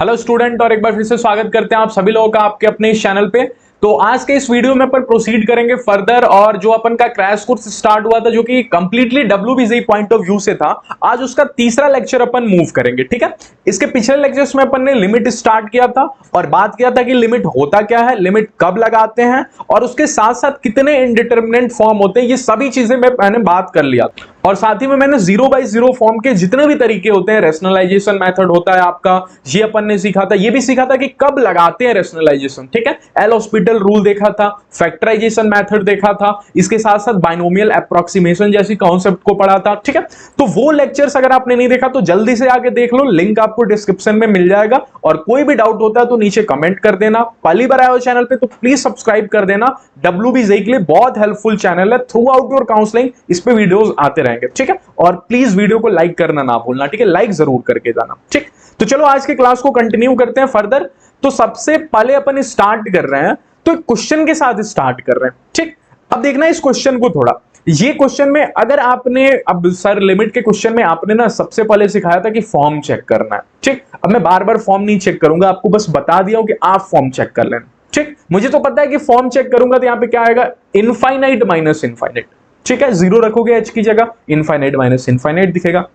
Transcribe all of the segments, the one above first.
Hello student, और एक बार फिर से स्वागत करते हैं आप सभी लोगों का आपके अपने इस चैनल पे। तो आज के इस वीडियो में अपन प्रोसीड करेंगे फर्दर, और जो अपन का क्रैश कोर्स स्टार्ट हुआ था जो कि completely WBJE point of view से था, आज उसका तीसरा लेक्चर अपन मूव करेंगे। ठीक है, इसके पिछले लेक्चर्स में अपन ने लिमिट स्टार्ट किया था और बात किया था कि लिमिट होता क्या है, लिमिट कब लगाते हैं, और उसके साथ साथ कितने इनडिटरमिनेंट फॉर्म होते हैं, ये सभी चीजें मैंने बात कर लिया। और साथ ही में मैंने 0/0 फॉर्म के जितने भी तरीके होते हैं, रेशनलाइजेशन मेथड होता है आपका, ये अपन ने सीखा था। ये भी सीखा था कि कब लगाते हैं रेशनलाइजेशन। ठीक है, एल हॉस्पिटल रूल देखा था, फैक्टराइजेशन मेथड देखा था, इसके साथ साथ बाइनोमियल अप्रोक्सीमेशन जैसी कॉन्सेप्ट को पढ़ा था। ठीक है, तो वो लेक्चर्स अगर आपने नहीं देखा तो जल्दी से आके देख लो, लिंक आपको डिस्क्रिप्शन में मिल जाएगा। और कोई भी डाउट होता है तो नीचे कमेंट कर देना। पहली बार आए हो चैनल पे तो प्लीज सब्सक्राइब कर देना। डब्ल्यूबीजेई के लिए बहुत हेल्पफुल चैनल है, थ्रू आउट योर काउंसलिंग इस पे वीडियोस आते रहेंगे। ठीक है, और प्लीज वीडियो को लाइक करना ना भूलना। ठीक है, लाइक जरूर करके जाना। ठीक, तो चलो आज के क्लास को कंटिन्यू करते हैं फर्दर। तो सबसे पहले अपन स्टार्ट कर रहे हैं, तो क्वेश्चन के साथ स्टार्ट कर रहे हैं। ठीक, अब देखना इस क्वेश्चन को थोड़ा। ये क्वेश्चन में अगर आपने, अब सर लिमिट के क्वेश्चन में आपने ना सबसे पहले सिखाया था कि फॉर्म चेक करना है। ठीक, अब मैं बार बार फॉर्म नहीं चेक करूंगा, आपको बस बता दिया हूं कि आप फॉर्म चेक कर लेना। ठीक, मुझे तो पता है कि फॉर्म चेक करूंगा तो यहां पे क्या आएगा, इनफाइनाइट माइनस इनफाइनाइट। ठीक है, जीरो रखोगे एच की जगह, इनफाइनाइट माइनस इनफाइनाइट दिखेगा।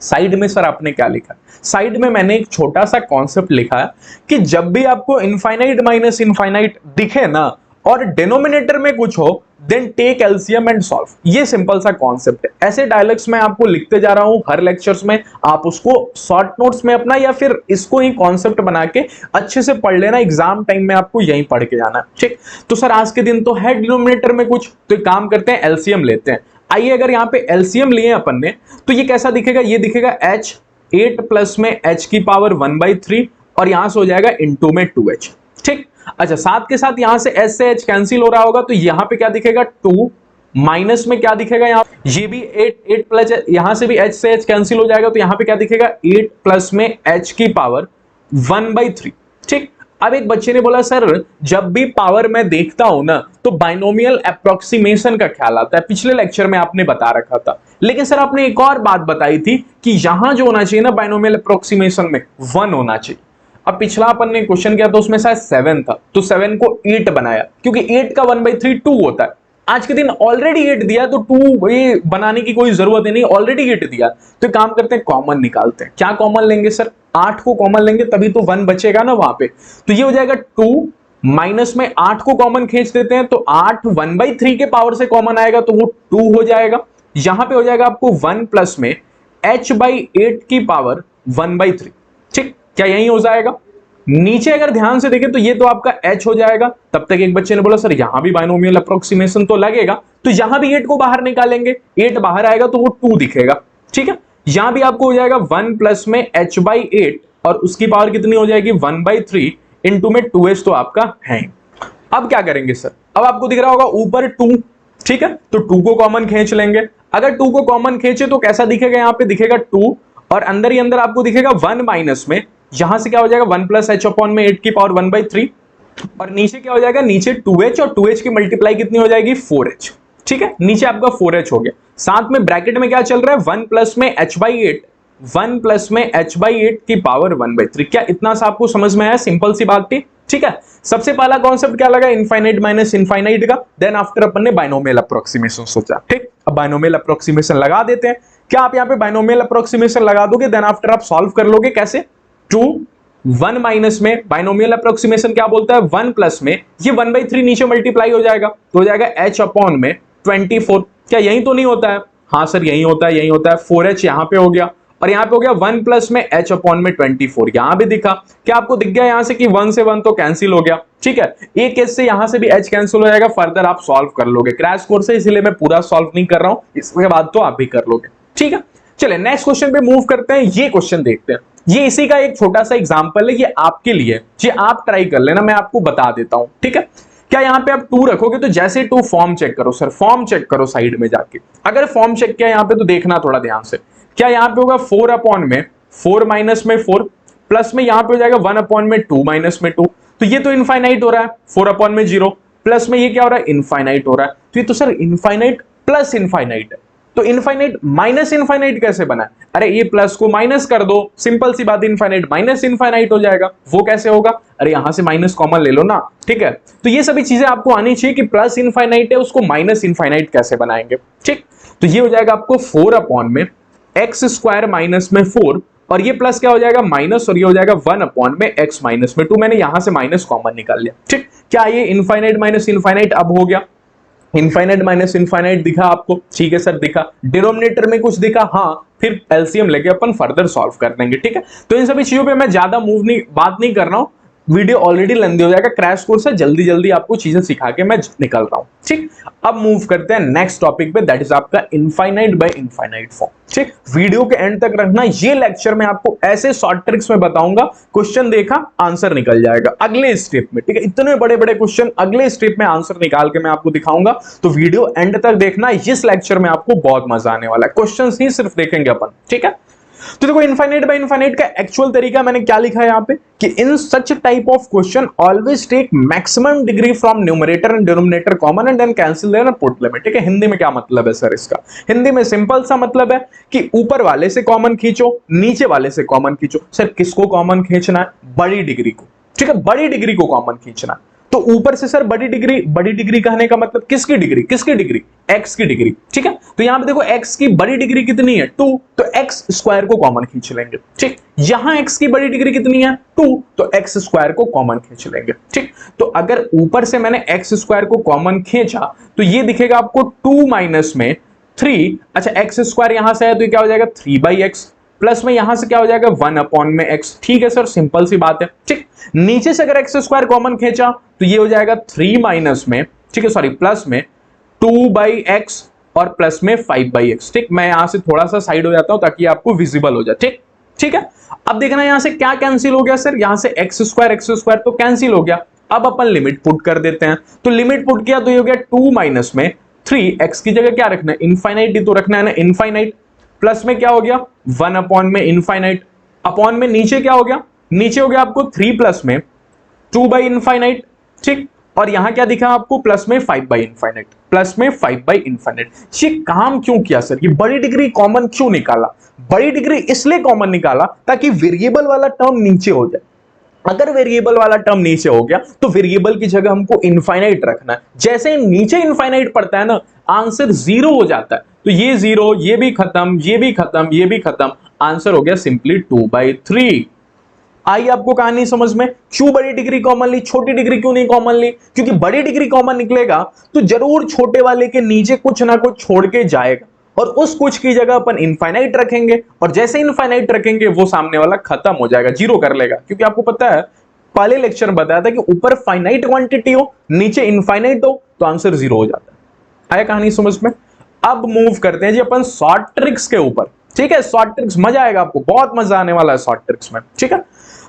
साइड में सर आपने क्या लिखा है, साइड में मैंने एक छोटा सा कॉन्सेप्ट लिखा है कि जब भी आपको इनफाइनाइट माइनस इनफाइनाइट दिखे ना और डिनोमिनेटर में कुछ हो, then take LCM and solve. ये सिंपल सा कॉन्सेप्ट है। ऐसे डायलॉग्स मैं आपको लिखते जा रहा हूं हर लेक्चर्स में, आप उसको शॉर्ट नोट्स में अपना या फिर इसको ही कॉन्सेप्ट बना के अच्छे से पढ़ लेना। एग्जाम टाइम में आपको यही पढ़ के जाना है। ठीक, तो सर आज के दिन तो है डिनोमिनेटर में कुछ, तो एक काम करते हैं एलसीएम लेते हैं। आइए, अगर यहाँ पे एलसीएम लिए अपन ने तो ये कैसा दिखेगा, ये दिखेगा h 8 प्लस में h की पावर 1/3 और यहां से हो जाएगा इंटू में 2h। ठीक, अच्छा साथ के साथ यहां से h से h कैंसिल हो रहा होगा तो यहां पे क्या दिखेगा 2, माइनस में क्या दिखेगा यहाँ, ये भी 8 प्लस, यहां से भी h से h कैंसिल हो जाएगा तो यहां पे क्या दिखेगा 8 प्लस में h की पावर 1/3। ठीक, अब एक बच्चे ने बोला सर जब भी पावर मैं देखता हूं ना तो बाइनोमियल अप्रोक्सीमेशन का ख्याल आता है, पिछले लेक्चर में आपने बता रखा था। लेकिन सर आपने एक और बात बताई थी कि यहां जो होना चाहिए ना बाइनोमियल अप्रोक्सीमेशन में 1 होना चाहिए। अब पिछला अपन ने क्वेश्चन किया तो उसमें शायद 7 था, तो 7 को 8 बनाया, क्योंकि 8 का 1/3 2 होता है। आज के दिन ऑलरेडी 8 दिया तो 2 ये बनाने की कोई जरूरत ही नहीं, ऑलरेडी 8 दिया। तो काम करते हैं, कॉमन निकालते हैं। क्या कॉमन लेंगे सर, 8 को कॉमन लेंगे तभी तो 1 बचेगा ना वहां पे। तो ये हो जाएगा 2 माइनस में 8 को कॉमन खींच देते हैं तो 8 1/3 के पावर से कॉमन आएगा तो वो 2 हो जाएगा। यहां पे हो जाएगा आपको 1 प्लस में h/8 की पावर 1/3। ठीक, क्या यही हो जाएगा। नीचे अगर ध्यान से देखें तो ये तो आपका h हो जाएगा। तब तक एक बच्चे ने बोला सर यहां भी बाइनोमियल अप्रोक्सीमेशन तो लगेगा, तो यहां भी 8 को बाहर निकालेंगे, 8 बाहर आएगा तो वो 2 दिखेगा। ठीक है, यहां भी आपको हो जाएगा 1 प्लस में h/8 और उसकी पावर कितनी हो जाएगी 1/3 इंटू में 2h तो आपका है। अब क्या करेंगे सर, अब आपको दिख रहा होगा ऊपर 2। ठीक है, तो 2 को कॉमन खींच लेंगे। अगर 2 को कॉमन खींचे तो कैसा दिखेगा, यहां पे दिखेगा 2 और अंदर ही अंदर आपको दिखेगा 1 माइनस में, यहां से क्या हो जाएगा 1 प्लस h अपॉन में 8 की पावर 1/3 और नीचे क्या हो जाएगा, नीचे 2h और 2h की मल्टीप्लाई कितनी हो जाएगी 4h। ठीक है, नीचे आपका 4h हो गया। साथ में ब्रैकेट में क्या चल रहा है 1 प्लस में h/8, 1 प्लस में h/8 की पावर 1/3। क्या इतना सा आपको समझ में आया, सिंपल सी बात थी। ठीक है, सबसे पहला कॉन्सेप्ट क्या लगा, इनफाइनाइट माइनस इनफाइनाइट का। देन आफ्टर अपन ने बाइनोमियल अप्रोक्सीमेशन सोचा। ठीक, अब बाइनोमियल अप्रोक्सीमेशन लगा देते हैं। क्या आप यहाँ पे बाइनोमियल अप्रोक्सीमेशन लगा दोगे, देन आफ्टर आप सॉल्व कर लोगे कैसे, 2 1 माइनस में बाइनोमियल अप्रोक्सीमेशन क्या बोलता है 1 प्लस में ये 1/3 नीचे मल्टीप्लाई हो जाएगा तो हो जाएगा h अपॉन में 24। क्या यही तो नहीं होता है, हाँ सर यही होता है, यही होता है। 4h यहां पे हो गया और यहां पे हो गया 1 प्लस में h अपॉन में 24, यहां भी दिखा। क्या आपको दिख गया यहां से कि 1 से 1 तो कैंसिल हो गया। ठीक है, एक केस से यहां से भी h कैंसिल हो जाएगा, फर्दर आप सॉल्व कर लोगे। क्रैश कोर्स है इसलिए मैं पूरा सॉल्व नहीं कर रहा हूं, इसके बाद तो आप भी कर लोगे। ठीक है, चलिए नेक्स्ट क्वेश्चन पे मूव करते हैं। ये क्वेश्चन देखते हैं, ये इसी का एक छोटा सा एग्जांपल है, ये आपके लिए, ये आप ट्राई कर लेना, मैं आपको बता देता हूं। ठीक है, क्या यहां पे आप 2 रखोगे तो जैसे 2 फॉर्म चेक करो सर, फॉर्म चेक करो साइड में जाके। अगर फॉर्म चेक किया यहां पे तो देखना थोड़ा ध्यान से, क्या यहां पे होगा 4 अपॉन में 4 माइनस में 4 प्लस में यहां पे हो जाएगा 1 अपॉन में 2 माइनस में 2, तो ये तो इनफाइनाइट हो रहा है। 4 अपॉन में 0 प्लस में ये क्या हो रहा है इनफाइनाइट हो रहा है, तो ये तो सर इनफाइनाइट प्लस इनफाइनाइट है। तो इनफाइनाइट माइनस इनफाइनाइट कैसे बना? अरे ये प्लस को माइनस कर दो, सिंपल सी बात, इनफाइनाइट माइनस इनफाइनाइट हो जाएगा। वो कैसे होगा? अरे यहां से माइनस कॉमन ले लो ना, ठीक है। तो ये सभी चीजें आपको आनी चाहिए कि प्लस इनफाइनाइट है उसको माइनस इनफाइनाइट कैसे बनाएंगे, ठीक। तो ये हो जाएगा आपको 4 अपॉन में एक्स स्क्वायर माइनस में 4, और ये प्लस क्या हो जाएगा माइनस, और ये हो जाएगा 1 अपॉन में एक्स माइनस में 2। मैंने यहां से माइनस कॉमन निकाल लिया, ठीक। क्या ये इनफाइनाइट माइनस इनफाइनाइट अब हो गया? इनफाइनाइट माइनस इनफाइनाइट दिखा आपको? ठीक है सर दिखा। डिनोमिनेटर में कुछ दिखा? हाँ। फिर एलसीएम लेके अपन फर्दर सॉल्व कर लेंगे, ठीक है। तो इन सभी चीजों पे मैं ज्यादा बात नहीं कर रहा हूं, वीडियो ऑलरेडी लेंदी हो जाएगा, क्रैश कोर्स है, जल्दी जल्दी आपको चीजें सिखा के मैं निकल रहा हूं, ठीक। अब मूव करते हैं नेक्स्ट टॉपिक पे, दैट इज आपका इनफाइनाइट बाय इनफाइनाइट फॉर्म, ठीक। वीडियो के एंड तक रखना, ये लेक्चर में आपको ऐसे शॉर्ट ट्रिक्स में बताऊंगा, क्वेश्चन देखा आंसर निकल जाएगा अगले स्टेप में, ठीक है। इतने बड़े बड़े क्वेश्चन अगले स्टेप में आंसर निकाल के मैं आपको दिखाऊंगा, तो वीडियो एंड तक देखना। इस लेक्चर में आपको बहुत मजा आने वाला है, क्वेश्चंस ही सिर्फ देखेंगे अपन, ठीक है। तो देखो इनफाइनाइट बाय इनफाइनाइट का एक्चुअल तरीका मैंने क्या लिखा है यहाँ पे कि in such type of question always take maximum degree from numerator and denominator common and then cancel their and put limit, ठीक है। हिंदी में क्या मतलब है सर इसका? हिंदी में सिंपल सा मतलब है कि ऊपर वाले से कॉमन खींचो, नीचे वाले से कॉमन खींचो। सर किसको कॉमन खींचना है? बड़ी डिग्री को, ठीक है, बड़ी डिग्री को कॉमन खींचना है। तो ऊपर से सर बड़ी डिग्री कहने का मतलब किसकी डिग्री? किसकी डिग्री? एक्स की डिग्री, ठीक है। तो यहां पे देखो एक्स की बड़ी डिग्री कितनी है? 2, तो एक्स स्क्वायर को कॉमन खींच लेंगे, ठीक। यहां एक्स की बड़ी डिग्री कितनी है? 2, तो एक्स स्क्वायर को कॉमन खींच लेंगे, ठीक। तो अगर ऊपर से मैंने एक्स स्क्वायर को कॉमन खींचा तो ये दिखेगा आपको 2 माइनस में 3, अच्छा एक्स स्क्वायर यहां से है तो ये क्या हो जाएगा 3/x, प्लस में यहां से क्या हो जाएगा 1 अपॉन में x, ठीक है सर, सिंपल सी बात है, ठीक। नीचे से अगर एक्स स्क्वायर कॉमन खींचा तो ये हो जाएगा 3 माइनस में, ठीक है, सॉरी प्लस में 2/x और प्लस में 5/x, ठीक। मैं यहां से थोड़ा सा साइड हो जाता हूं ताकि आपको विजिबल हो जाए, ठीक, ठीक है। अब देखना यहां से क्या कैंसिल हो गया सर, यहां से एक्स स्क्वायर तो कैंसिल हो गया। अब अपन लिमिट पुट कर देते हैं, तो लिमिट पुट किया तो ये हो गया 2 माइनस में 3, एक्स की जगह क्या रखना है? इनफाइनाइट ही तो रखना है ना, इनफाइनाइट, प्लस में क्या हो गया 1 अपॉन में इनफाइनाइट, अपॉन में नीचे क्या हो गया? नीचे हो गया आपको 3 प्लस में 2/इनफाइनाइट, ठीक। और यहां क्या दिखा आपको? प्लस में 5/इनफाइनाइट, प्लस में 5/इनफाइनाइट। ये काम क्यों किया सर? ये बड़ी डिग्री कॉमन क्यों निकाला? बड़ी डिग्री इसलिए कॉमन निकाला ताकि वेरिएबल वाला टर्म नीचे हो जाए। अगर वेरिएबल वाला टर्म नीचे हो गया तो वेरिएबल की जगह हमको इनफाइनाइट रखना है। जैसे नीचे इनफाइनाइट पड़ता है ना, आंसर 0 हो जाता है। तो ये 0, ये भी खत्म, ये भी खत्म, ये भी खत्म, आंसर हो गया सिंपली 2/3। आई आपको कहानी समझ में? क्यों बड़ी डिग्री कॉमन ली, छोटी डिग्री क्यों नहीं कॉमन ली? क्योंकि बड़ी डिग्री कॉमन निकलेगा तो जरूर छोटे वाले के नीचे कुछ ना कुछ छोड़ के जाएगा, और उस कुछ की जगह अपन इनफाइनाइट रखेंगे, और जैसे इनफाइनाइट रखेंगे वो सामने वाला खत्म हो जाएगा, 0 कर लेगा। क्योंकि आपको पता है पहले लेक्चर में बताया था कि ऊपर फाइनाइट क्वांटिटी हो, नीचे इनफाइनाइट हो, तो आंसर 0 हो जाता है। आया कहानी समझ में? अब मूव करते हैं जी अपन शॉर्ट ट्रिक्स के ऊपर, ठीक है। शॉर्ट ट्रिक्स मजा आएगा आपको, बहुत मजा आने वाला है शॉर्ट ट्रिक्स में, ठीक है।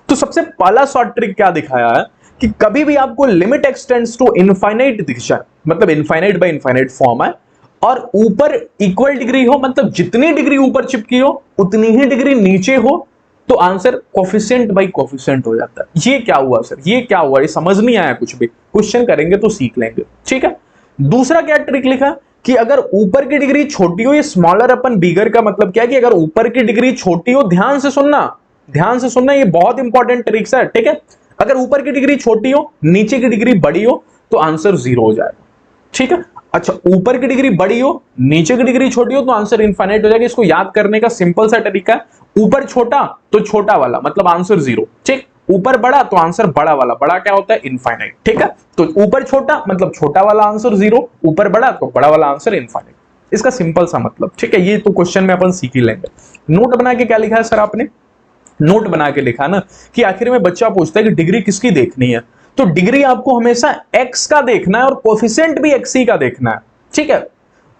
तो सबसे पहला शॉर्ट ट्रिक क्या दिखाया है कि कभी भी आपको लिमिट एक्सटेंड्स टू इनफाइनाइट दिख जाए, मतलब इनफाइनाइट बाय इनफाइनाइट फॉर्म है, और ऊपर इक्वल डिग्री हो, मतलब जितनी डिग्री ऊपर चिपकी हो उतनी ही डिग्री नीचे हो, तो आंसर कोफिशिएंट बाय कोफिशिएंट हो जाता है। ये क्या हुआ सर? ये क्या हुआ? ये समझ नहीं आया कुछ भी, क्वेश्चन करेंगे तो सीख लेंगे, ठीक है। दूसरा क्या ट्रिक लिखा कि अगर ऊपर की डिग्री छोटी हो, ये स्मॉलर अपन बिगर का मतलब क्या है कि अगर ऊपर की डिग्री छोटी हो, ध्यान से सुनना, ध्यान से सुनना, ये बहुत इंपॉर्टेंट ट्रिक्स है, ठीक है। अगर ऊपर की डिग्री छोटी हो, नीचे की डिग्री बड़ी हो, तो आंसर 0 हो जाएगा, ठीक है। अच्छा, ऊपर की डिग्री बड़ी हो, नीचे की डिग्री छोटी हो, तो आंसर इनफाइनाइट हो जाएगा। इसको याद करने का सिंपल सा तरीका है, ऊपर छोटा तो छोटा वाला मतलब आंसर 0, ठीक। ऊपर बड़ा तो आंसर बड़ा वाला, बड़ा क्या होता है? इनफाइनाइट, ठीक है। तो ऊपर छोटा मतलब छोटा वाला आंसर 0, ऊपर बड़ा तो बड़ा वाला आंसर इनफाइनाइट। इसका सिंपल सा मतलब, ठीक है। ये तो क्वेश्चन में अपन सीख ही लेंगे। नोट बना के क्या लिखा है सर आपने? नोट बना के लिखा ना कि आखिर में बच्चा पूछता है कि डिग्री किसकी देखनी है, तो डिग्री आपको हमेशा x का देखना है और कोफिशिएंट भी x ही का देखना है, ठीक है।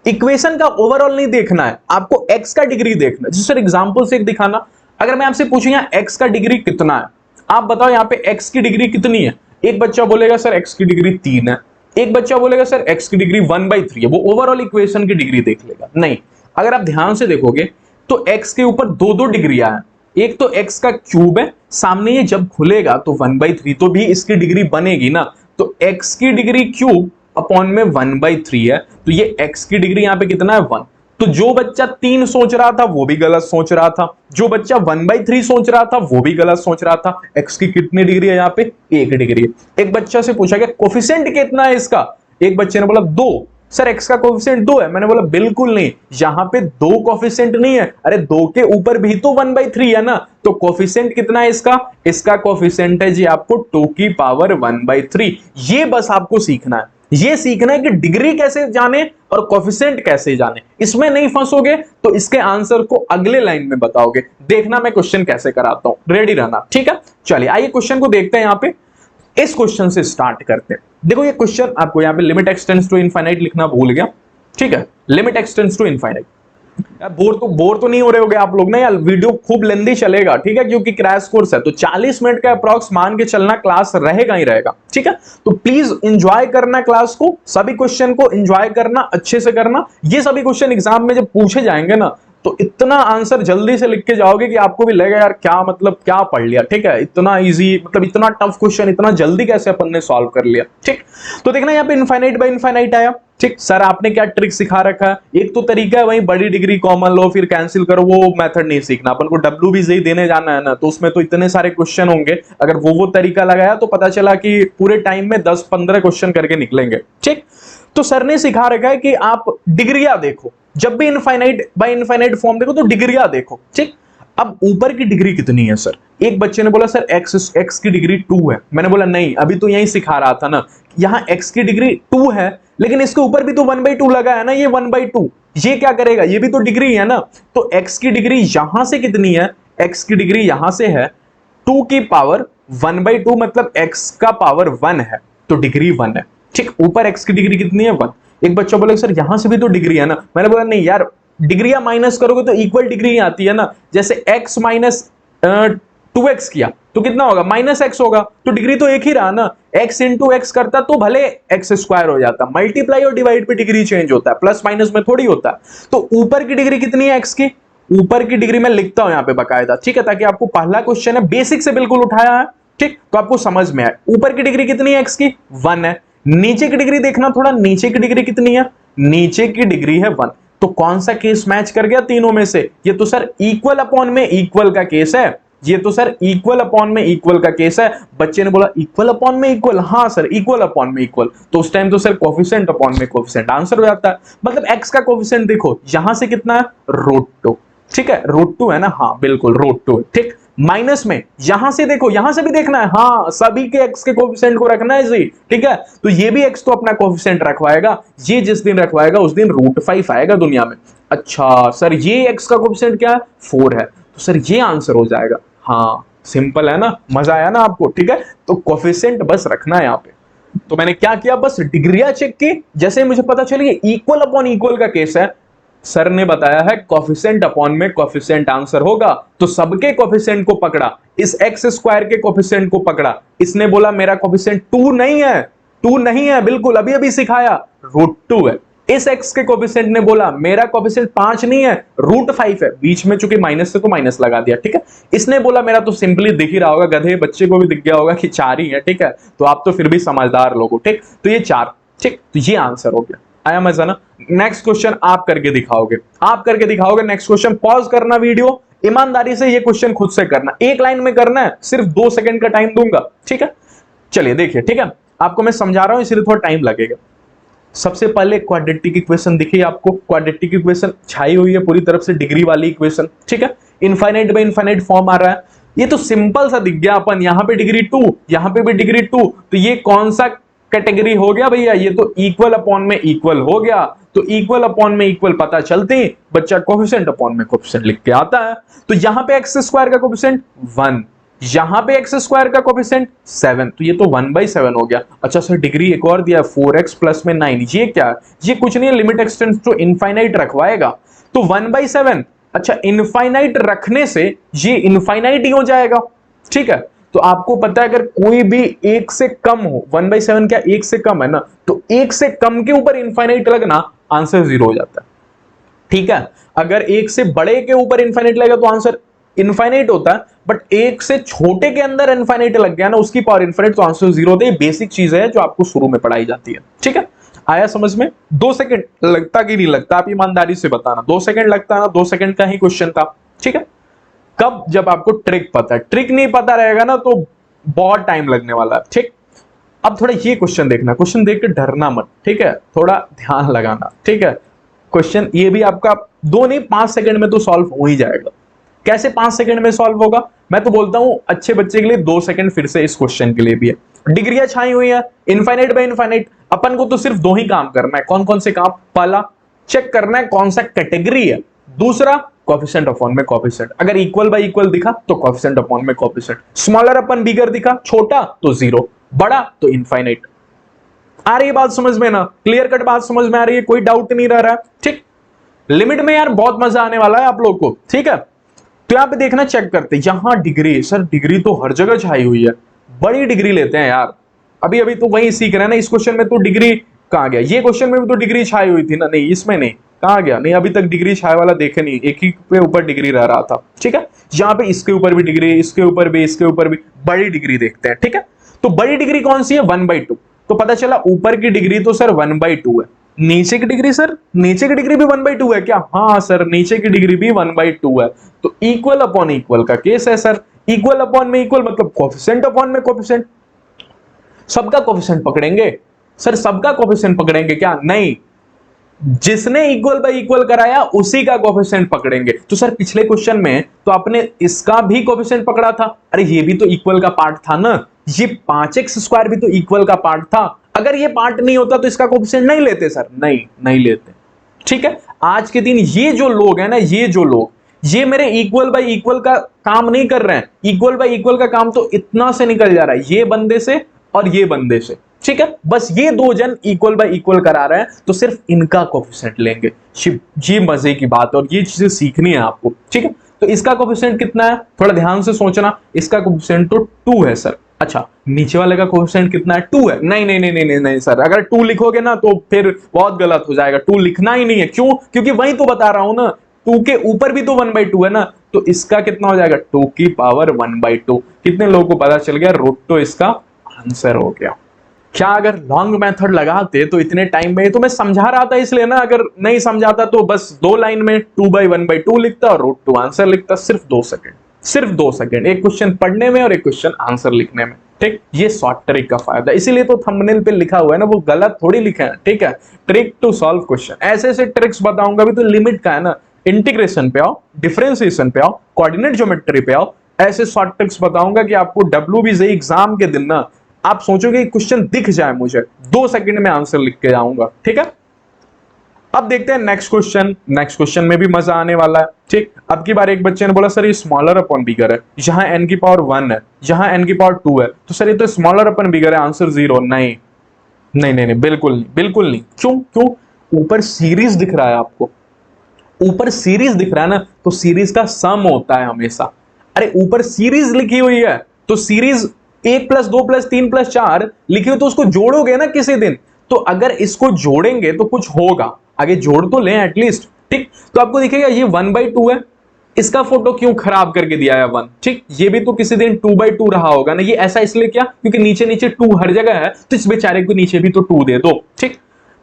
इक्वेशन का ओवरऑल नहीं देखना है, आपको x का डिग्री देखना है। जैसे सर एग्जांपल से एक दिखाना, अगर मैं आपसे पूछूं यहाँ x का डिग्री कितना है, आप बताओ यहाँ पे x की डिग्री कितनी है। एक बच्चा बोलेगा सर x की डिग्री 3 है, एक बच्चा बोलेगा सर x की डिग्री 1/3 है। वो ओवरऑल इक्वेशन की डिग्री देख लेगा। नहीं, अगर आप ध्यान से देखोगे तो x के ऊपर 2-2 डिग्रियां हैं। एक तो x का क्यूब है, सामने ये जब खुलेगा तो 1/3 तो भी इसकी डिग्री बनेगी ना, तो x की डिग्री क्यूब अपॉन में 1/3 है, तो ये x की डिग्री यहाँ पे कितना है 1। तो जो बच्चा 3 सोच रहा था वो भी गलत सोच रहा था, जो बच्चा 1/3 सोच रहा था वो भी गलत सोच रहा था। x की कितनी डिग्री है यहाँ पे? 1 डिग्री है। एक बच्चा से पूछा गया कोफिशिएंट कितना है इसका, एक बच्चे ने बोला 2। सर x का कोफिशिएंट 2 है। मैंने बोला बिल्कुल नहीं, यहां पे 2 कोफिशिएंट नहीं है, अरे 2 के ऊपर भी तो 1/3 है ना। तो कोफिशिएंट कितना है इसका? इसका कोफिशिएंट है जी आपको 2 की पावर 1/3। ये बस आपको सीखना है, ये सीखना है कि डिग्री कैसे जाने और कोफिशिएंट कैसे जाने। इसमें नहीं फंसोगे तो इसके आंसर को अगले लाइन में बताओगे। देखना मैं क्वेश्चन कैसे कराता हूं, रेडी रहना, ठीक है। चलिए आइए क्वेश्चन को देखते हैं। यहां पे इस क्वेश्चन से स्टार्ट करते हैं। देखो ये क्वेश्चन आपको यहाँ पे लिमिट एक्सटेंड्स टू इनफाइनाइट लिखना भूल गया, ठीक है, limit extends to infinite. Bore तो नहीं हो रहे होगे आप लोग ना यार, वीडियो खूब लेंदी चलेगा, ठीक है, क्योंकि क्रैश कोर्स है तो 40 मिनट का अप्रॉक्स मान के चलना, क्लास रहेगा ही रहेगा, ठीक है। तो प्लीज एंजॉय करना क्लास को, सभी क्वेश्चन को एंजॉय करना, अच्छे से करना। ये सभी क्वेश्चन एग्जाम में जब पूछे जाएंगे ना तो इतना आंसर जल्दी से लिख के जाओगे कि आपको भी लगेगा यार क्या मतलब क्या पढ़ लिया, ठीक है। इतना इजी, मतलब इतना टफ क्वेश्चन इतना जल्दी कैसे अपन ने सॉल्व कर लिया, ठीक। तो देखना यहाँ पे इनफाइनाइट बाय इनफाइनाइट आया, ठीक। सर आपने क्या ट्रिक सिखा रखा है? एक तो तरीका है वही बड़ी डिग्री कॉमन लो फिर कैंसिल करो, वो मेथड नहीं सीखना अपन को। डब्ल्यू बी जी देने जाना है ना, तो उसमें तो इतने सारे क्वेश्चन होंगे, अगर वो तरीका लगाया तो पता चला कि पूरे टाइम में 10-15 क्वेश्चन करके निकलेंगे, ठीक। तो सर ने सिखा रखा है कि आप डिग्रियां देखो, जब भी इनफाइनाइट बाय इनफाइनाइट फॉर्म देखो तो डिग्रियां देखो, ठीक। अब ऊपर की डिग्री कितनी है सर? एक बच्चे ने बोला सर x की डिग्री 2 है। मैंने बोला नहीं, अभी तो यही सिखा रहा था ना, यहाँ x की डिग्री 2 है लेकिन इसके ऊपर भी तो 1/2 लगा है ना, ये 1/2 ये क्या करेगा, ये भी तो डिग्री है ना। तो x की डिग्री यहां से कितनी है? x की डिग्री यहां से है 2 की पावर 1/2, मतलब x का पावर 1 है तो डिग्री 1 है, ठीक। ऊपर x की डिग्री कितनी है? 1। एक बच्चा बोले सर यहां से भी तो डिग्री है ना। मैंने बोला नहीं यार, डिग्रियां माइनस करोगे तो इक्वल डिग्री आती है ना। जैसे x माइनस 2x किया तो कितना होगा? -x होगा, तो डिग्री तो एक ही रहा ना। x इंटू एक्स करता तो भले x स्क्वायर हो जाता, मल्टीप्लाई और डिवाइड पे डिग्री चेंज होता है, प्लस माइनस में थोड़ी होता है। तो ऊपर की डिग्री कितनी है x की? ऊपर की डिग्री मैं लिखता हूं यहाँ पे बकायदा, ठीक है, ताकि आपको पहला क्वेश्चन है बेसिक से बिल्कुल उठाया है, ठीक, तो आपको समझ में आए। ऊपर की डिग्री कितनी है x की? 1 है। नीचे की डिग्री देखना थोड़ा, नीचे की डिग्री कितनी है? नीचे की डिग्री है 1। तो कौन सा केस मैच कर गया तीनों में से? ये तो सर इक्वल अपॉन में इक्वल का केस है, ये तो सर इक्वल अपॉन में इक्वल का केस है। बच्चे ने बोला इक्वल अपॉन में इक्वल, हाँ सर इक्वल अपॉन में इक्वल, तो उस टाइम तो सर कोफिशिएंट अपॉन में कोफिशिएंट आंसर हो जाता है। मतलब x का कोफिशिएंट देखो यहां से कितना है? √2, ठीक है, √2 है ना, हाँ बिल्कुल √2, ठीक। माइनस में यहां से देखो, यहां से भी देखना है, हाँ सभी के x के कोफिशिएंट को रखना है जी, ठीक है। तो ये भी x तो अपना कोफिशिएंट रखवाएगा, ये जिस दिन रखवाएगा उस दिन √5 आएगा दुनिया में। अच्छा सर ये x का कोफिशिएंट क्या है? 4 है, तो सर ये आंसर हो जाएगा। हाँ सिंपल है ना, मजा आया ना आपको, ठीक है। तो कोफिशिएंट बस रखना है यहाँ पे। तो मैंने क्या किया, बस डिग्रियां चेक की, जैसे मुझे पता चली इक्वल अपॉन इक्वल का केस है, सर ने बताया है कोफिशिएंट अपॉन में कोफिशिएंट आंसर होगा, तो सबके कोफिशिएंट को पकड़ा, इस x स्क्वायर के कोफिशिएंट को पकड़ा। इसने बोला मेरा कोफिशिएंट 2 नहीं है, 2 नहीं है, बिल्कुल अभी अभी सिखाया, √2 है। इस x के कोफिशिएंट ने बोला मेरा कोफिशिएंट 5 नहीं है, √5 है, बीच में चूंकि माइनस से तो माइनस लगा दिया, ठीक है। इसने बोला मेरा तो सिंपली दिख ही रहा होगा, गधे बच्चे को भी दिख गया होगा कि 4 ही है, ठीक है, तो आप तो फिर भी समझदार लोग हो, ठीक। तो ये 4, ठीक, तो ये आंसर हो गया। आया मजा ना? नेक्स्ट क्वेश्चन आप करके दिखाओगे, आप करके दिखाओगे। नेक्स्ट क्वेश्चन पॉज करना वीडियो, ईमानदारी से ये क्वेश्चन खुद से करना, एक लाइन में करना है, सिर्फ 2 सेकंड का टाइम दूंगा, ठीक है। चलिए देखिए, ठीक है, आपको मैं समझा रहा हूं इसलिए थोड़ा टाइम लगेगा। सबसे पहले क्वाड्रेटिक इक्वेशन दिखिए आपको, क्वाड्रेटिक इक्वेशन छाई हुई है पूरी तरफ से, डिग्री वाली इक्वेशन, ठीक है। इनफाइनाइट बाय इनफाइनाइट फॉर्म आ रहा है, ये तो सिंपल सा दिख गया अपन, यहां पे डिग्री 2, यहां पे भी डिग्री 2, तो ये कौन सा कैटेगरी हो गया भैया? ये तो इक्वल अपॉन में इक्वल हो गया। तो इक्वल अपॉन में इक्वल पता चलते ही बच्चा कोफिशिएंट अपॉन में कोफिशिएंट लिख के आता है। तो यहां पे x स्क्वायर का कोफिशिएंट 1, यहां पे x स्क्वायर का कोफिशिएंट 7, तो ये तो 1/7 हो गया। अच्छा सर डिग्री एक और दिया 4x प्लस में 9, ये क्या? ये कुछ नहीं है, लिमिट एक्सटेंड्स टू इनफाइनाइट रखवाएगा, तो 1/7। अच्छा इनफाइनाइट रखने से ये इनफाइनाइट ही हो जाएगा, ठीक है। तो आपको पता है अगर कोई भी 1 से कम हो, 1/7 क्या 1 से कम है ना, तो 1 से कम के ऊपर इनफाइनाइट लगना आंसर 0 हो जाता है, ठीक है। अगर 1 से बड़े के ऊपर इनफाइनाइट लगेगा तो आंसर इनफाइनाइट होता है, बट 1 से छोटे के अंदर इनफाइनाइट लग गया ना, उसकी पावर इनफाइनाइट, तो आंसर 0 होता है। बेसिक चीज है जो आपको शुरू में पढ़ाई जाती है, ठीक है। आया समझ में? 2 सेकंड लगता कि नहीं लगता, आप ईमानदारी से बताना। 2 सेकंड लगता ना, 2 सेकंड का ही क्वेश्चन था, ठीक है। कब? जब आपको ट्रिक पता है। ट्रिक नहीं पता रहेगा ना तो बहुत टाइम लगने वाला है, ठीक। अब थोड़ा ये क्वेश्चन देखना, क्वेश्चन देख के डरना मत, ठीक है, थोड़ा ध्यान लगाना, ठीक है। क्वेश्चन ये भी आपका 2 नहीं 5 सेकंड में तो सॉल्व हो ही जाएगा। कैसे 5 सेकंड में सॉल्व होगा? मैं तो बोलता हूं अच्छे बच्चे के लिए 2 सेकंड फिर से इस क्वेश्चन के लिए भी है। डिग्रियां छाई हुई है इनफाइनाइट बाय इनफाइनाइट, अपन को तो सिर्फ 2 ही काम करना है। कौन कौन से काम? पहला, चेक करना है कौन सा कैटेगरी है। दूसरा, कोएफिशिएंट अपॉन में कोएफिशिएंट, अगर इक्वल बाय इक्वल दिखा तो कोएफिशिएंट अपॉन में कोएफिशिएंट, स्मॉलर अपन बिगर दिखा, छोटा तो 0, बड़ा तो इनफाइनाइट। आ रही है बात समझ में ना? क्लियर कट बात समझ में आ रही है? कोई डाउट नहीं रह रहा है, ठीक। लिमिट में यार बहुत मजा आने वाला है आप लोग को, ठीक है। तो यहां पे देखना, चेक करते हैं यहां डिग्री। सर डिग्री तो हर जगह छाई हुई है, बड़ी डिग्री लेते हैं यार। अभी अभी तो वही सीख रहे हैं ना, इस क्वेश्चन में तो डिग्री कहां गया? ये क्वेश्चन में भी तो डिग्री छाई हुई थी ना, नहीं इसमें नहीं, कहां गया? नहीं अभी तक डिग्री छाए वाला देखे नहीं, एक ही पे ऊपर डिग्री रह रहा था, ठीक है। यहाँ पे इसके ऊपर भी डिग्री, इसके ऊपर भी, इसके ऊपर भी, बड़ी डिग्री देखते हैं, ठीक है। तो बड़ी डिग्री कौन सी है? 1/2। तो पता चला ऊपर की डिग्री तो सर 1/2 है, नीचे की डिग्री? सर नीचे की डिग्री भी 1/2 है क्या? हाँ सर नीचे की डिग्री भी 1/2 है। तो इक्वल अपॉन इक्वल का केस है सर। इक्वल अपॉन में इक्वल मतलब कोएफिशिएंट अपॉन में कोएफिशिएंट। सबका कोएफिशिएंट पकड़ेंगे सर, सबका कोएफिशिएंट पकड़ेंगे क्या? नहीं, जिसने इक्वल बाय इक्वल कराया उसी का कोएफिशिएंट पकड़ेंगे। तो सर पिछले क्वेश्चन में तो आपने इसका भी कोएफिशिएंट पकड़ा था, अरे ये भी तो इक्वल का पार्ट था ना, ये 5x² भी तो इक्वल का पार्ट था। अगर ये पार्ट नहीं होता तो इसका कोएफिशिएंट नहीं लेते सर, नहीं नहीं लेते, ठीक है। आज के दिन ये जो लोग हैं ना, ये जो लोग, ये मेरे इक्वल बाय इक्वल का काम नहीं कर रहे हैं। इक्वल बाय इक्वल का काम तो इतना से निकल जा रहा है, ये बंदे से और ये बंदे से, ठीक है। बस ये 2 जन इक्वल बाय इक्वल करा रहे हैं तो सिर्फ इनका कोएफिशिएंट लेंगे। ये मजे की बात है और ये चीजें सीखनी है आपको, ठीक है। तो इसका कोएफिशिएंट कितना है? थोड़ा ध्यान से सोचना। इसका कोएफिशिएंट तो 2 है सर। अच्छा, नीचे वाले का कोएफिशिएंट कितना है? 2 है। नहीं नहीं नहीं नहीं नहीं नहीं सर, अगर 2 लिखोगे ना तो फिर बहुत गलत हो जाएगा। 2 लिखना ही नहीं है। क्यों? क्योंकि वही तो बता रहा हूं ना, 2 के ऊपर भी तो 1/2 है ना, तो इसका कितना हो जाएगा? 2 की पावर 1/2। कितने लोगों को पता चल गया? √2 इसका आंसर हो गया। क्या अगर लॉन्ग मेथड लगाते तो इतने टाइम में? तो मैं समझा रहा था इसलिए ना, अगर नहीं समझाता तो बस 2 लाइन में 2/1/2 लिखता और √2 आंसर लिखता। सिर्फ 2 सेकंड, सिर्फ 2 सेकंड, एक क्वेश्चन पढ़ने में और एक क्वेश्चन आंसर लिखने में, ठीक। ये शॉर्ट ट्रिक का फायदा, इसीलिए तो थंबनेल पे लिखा हुआ है ना, वो गलत थोड़ी लिखा है, ठीक है। ट्रिक टू सॉल्व क्वेश्चन, ऐसे ऐसे ट्रिक्स बताऊंगा भी तो लिमिट का है ना। इंटीग्रेशन पे आओ, डिफरेंशिएशन पे आओ, कोऑर्डिनेट ज्योमेट्री पे आओ, ऐसे शॉर्ट ट्रिक्स बताऊंगा कि आपको WBJ एग्जाम के दिन ना आप सोचोगे क्वेश्चन दिख जाए मुझे, 2 सेकंड में आंसर लिख के जाऊंगा, ठीक है। अब देखते हैं नेक्स्ट क्वेश्चन। नेक्स्ट क्वेश्चन में भी मजा आने वाला है, ठीक। अब की बार एक बच्चे ने बोला सर ये स्मॉलर अपॉन बिगर है, जहां n की पावर 1 है, जहां n की पावर 2 है, तो सर ये तो स्मॉलर अपॉन बिगर है, आंसर 0। नहीं नहीं नहीं नहीं, बिल्कुल नहीं, बिल्कुल नहीं। क्यों? क्यों? ऊपर सीरीज दिख रहा है आपको, ऊपर सीरीज दिख रहा है ना, तो सीरीज का सम होता है हमेशा। अरे ऊपर सीरीज लिखी हुई है तो सीरीज 1+2+3+4 लिखी हुई, तो उसको जोड़ोगे ना किसी दिन, तो अगर इसको जोड़ेंगे तो कुछ होगा, आगे जोड़ तो लें एटलीस्ट, ठीक। तो आपको दिखेगा ये 1/2 है, इसका फोटो क्यों खराब करके दिया है 1, ठीक। ये भी तो किसी दिन 2/2 रहा होगा ना। ये ऐसा इसलिए क्या? क्योंकि नीचे नीचे 2 हर जगह है, तो इस बेचारे को नीचे भी तो 2 दे दो, ठीक।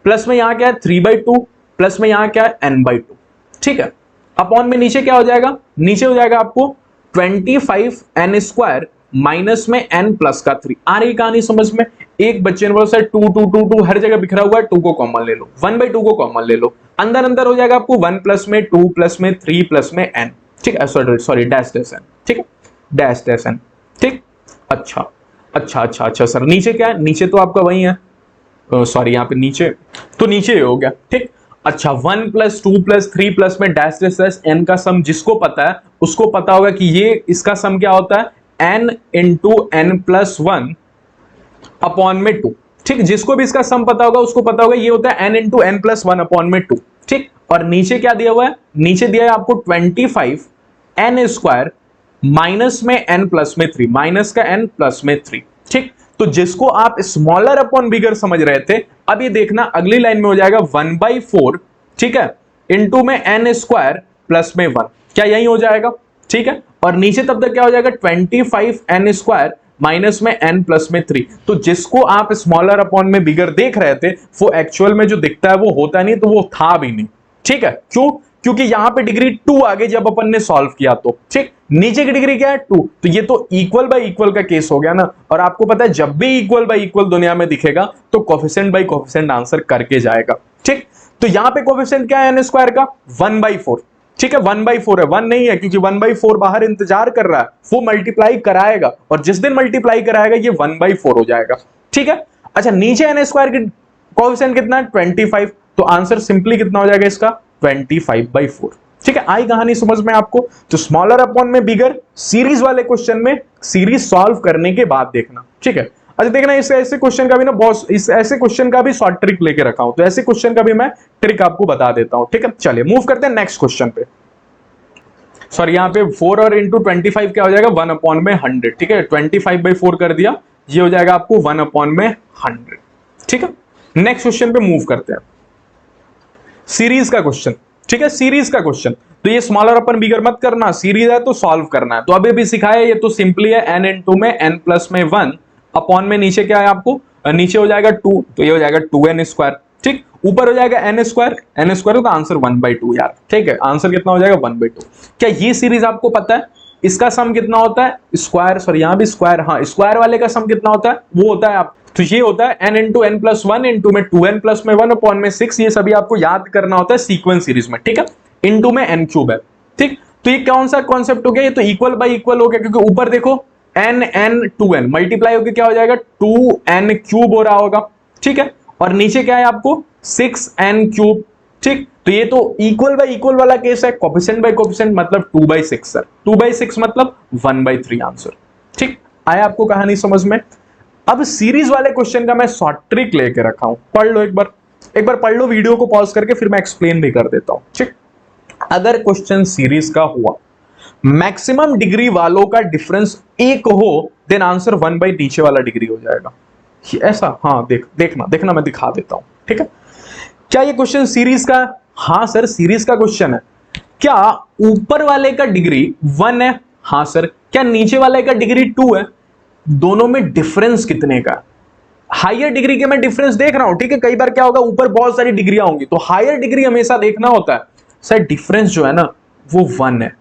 प्लस में यहां क्या है? 3/2, प्लस में यहां क्या है? n/2, ठीक है। अपॉन में नीचे क्या हो जाएगा? नीचे हो जाएगा आपको 25n² माइनस में n प्लस का 3। आ रही कहानी समझ में? एक बच्चे ने बोला सर 2 2 2 2 हर जगह बिखरा हुआ है, 2 को कॉमन ले लो, 1/2 को कॉमन ले लो, अंदर अंदर हो जाएगा आपको 1 प्लस में 2 प्लस में 3 प्लस में n, ठीक है। सॉरी डैश डैश n, ठीक है, डैश डैश n, ठीक। अच्छा अच्छा अच्छा अच्छा सर नीचे क्या है? नीचे तो आपका वही है, सॉरी यहाँ पे नीचे तो नीचे हो गया, ठीक। अच्छा 1 प्लस 2 प्लस 3 प्लस में डैश डैश डैश n का सम जिसको पता है उसको पता होगा कि ये इसका सम क्या होता है? n इंटू n+1 अपॉन में 2, ठीक। जिसको भी इसका सम पता होगा उसको पता होगा ये होता है n इंटू n+1 अपॉन में 2, ठीक। और नीचे क्या दिया हुआ है? नीचे दिया है आपको 25n² माइनस में n प्लस में 3, माइनस का n प्लस में 3, ठीक। तो जिसको आप स्मॉलर अपॉन बिगर समझ रहे थे, अब ये देखना अगली लाइन में हो जाएगा 1/4, ठीक है, इंटू में n² प्लस में 1, क्या यही हो जाएगा, ठीक है। और नीचे तब तक क्या हो जाएगा? 25n² माइनस में n प्लस में 3। तो जिसको आप स्मॉलर अपॉन में बिगर देख रहे थे वो एक्चुअल में जो दिखता है वो होता नहीं, तो वो था भी नहीं। ठीक है, क्यों? क्योंकि यहां पे डिग्री 2 आ गई जब अपन ने सॉल्व किया तो। ठीक, नीचे की डिग्री क्या है 2, तो ये तो इक्वल बाय इक्वल का केस हो गया ना। और आपको पता है जब भी इक्वल बाय इक्वल दुनिया में दिखेगा तो कोफिशिएंट बाय कोफिशिएंट आंसर करके जाएगा। ठीक, तो यहां पे कोफिशिएंट क्या है n स्क्वायर का 1/4। ठीक है, 1/4 है, 1 नहीं है क्योंकि 1/4 बाहर इंतजार कर रहा है, वो मल्टीप्लाई कराएगा और जिस दिन मल्टीप्लाई कराएगा ये 1/4 हो जाएगा। ठीक है, अच्छा नीचे n स्क्वायर की कोफिशिएंट कितना है 25, तो आंसर सिंपली कितना हो जाएगा इसका 25/4। ठीक है, आई कहानी समझ में आपको? तो स्मॉलर अपॉन में बिगर सीरीज वाले क्वेश्चन में सीरीज सॉल्व करने के बाद देखना। ठीक है, अच्छा देखना इस ऐसे क्वेश्चन का भी ना बहुत, इस ऐसे क्वेश्चन का भी शॉर्ट ट्रिक लेके रखा हूं, तो ऐसे क्वेश्चन का भी मैं ट्रिक आपको बता देता हूं। ठीक है, चलिए मूव करते हैं नेक्स्ट क्वेश्चन पे। सॉरी, यहाँ पे 4 और इंटू 25 क्या हो जाएगा 1/100। ठीक है, 25/4 कर दिया, ये हो जाएगा आपको 1/100। ठीक है, नेक्स्ट क्वेश्चन पे मूव करते हैं। सीरीज का क्वेश्चन। ठीक है, सीरीज का क्वेश्चन, तो ये स्मॉलर अपन बिगर मत करना, सीरीज है तो सॉल्व करना है। तो अभी भी सिखाया, ये तो सिंपली है n इंटू में n प्लस में 1 अपॉन में नीचे क्या है आपको, नीचे हो जाएगा 2, तो ये हो जाएगा 2n स्क्वायर। ठीक, ऊपर हो जाएगा n स्क्वायर तो आंसर 1/2 यार। ठीक है, आंसर कितना हो जाएगा 1/2। क्या ये सीरीज आपको पता है इसका सम कितना होता है? स्क्वायर, सॉरी यहां भी स्क्वायर, हाँ स्क्वायर वाले का सम कितना होता है वो होता है आप, तो ये होता है n into n plus 1 into में 2n प्लस में 1 अपॉन में 6। ये सभी आपको याद करना होता है सीक्वेंस सीरीज में। ठीक है, इंटू में n क्यूब है। ठीक, तो ये कौन सा कॉन्सेप्ट हो गया, ये तो इक्वल बाय इक्वल हो गया, क्योंकि ऊपर देखो n 2n मल्टीप्लाई होकर क्या हो जाएगा 2n क्यूब हो रहा होगा। ठीक है, और नीचे क्या है आपको 6n क्यूब। ठीक, तो ये तो इक्वल बाय इक्वल वाला केस है, कोफिशिएंट बाय कोफिशिएंट मतलब 2/6 सर, 2/6 मतलब 1/3 आंसर। ठीक, आया आपको कहानी समझ में? अब सीरीज वाले क्वेश्चन का मैं शॉर्ट ट्रिक लेके रखा हूं, पढ़ लो एक बार पढ़ लो वीडियो को पॉज करके, फिर मैं एक्सप्लेन भी कर देता हूं। ठीक, अगर क्वेश्चन सीरीज का हुआ, मैक्सिमम डिग्री वालों का डिफरेंस 1 हो, देन आंसर 1 बाई नीचे वाला डिग्री हो जाएगा। ऐसा, हाँ देखना मैं दिखा देता हूं। ठीक है, क्या ये क्वेश्चन सीरीज का? हाँ सर सीरीज का क्वेश्चन है। क्या ऊपर वाले का डिग्री 1 है? हाँ सर। क्या नीचे वाले का डिग्री 2 है? दोनों में डिफरेंस कितने का? हायर डिग्री के मैं डिफरेंस देख रहा हूं। ठीक है, कई बार क्या होगा ऊपर बहुत सारी डिग्रियां होंगी, तो हायर डिग्री हमेशा देखना होता है। सर डिफरेंस जो है ना वो 1 है।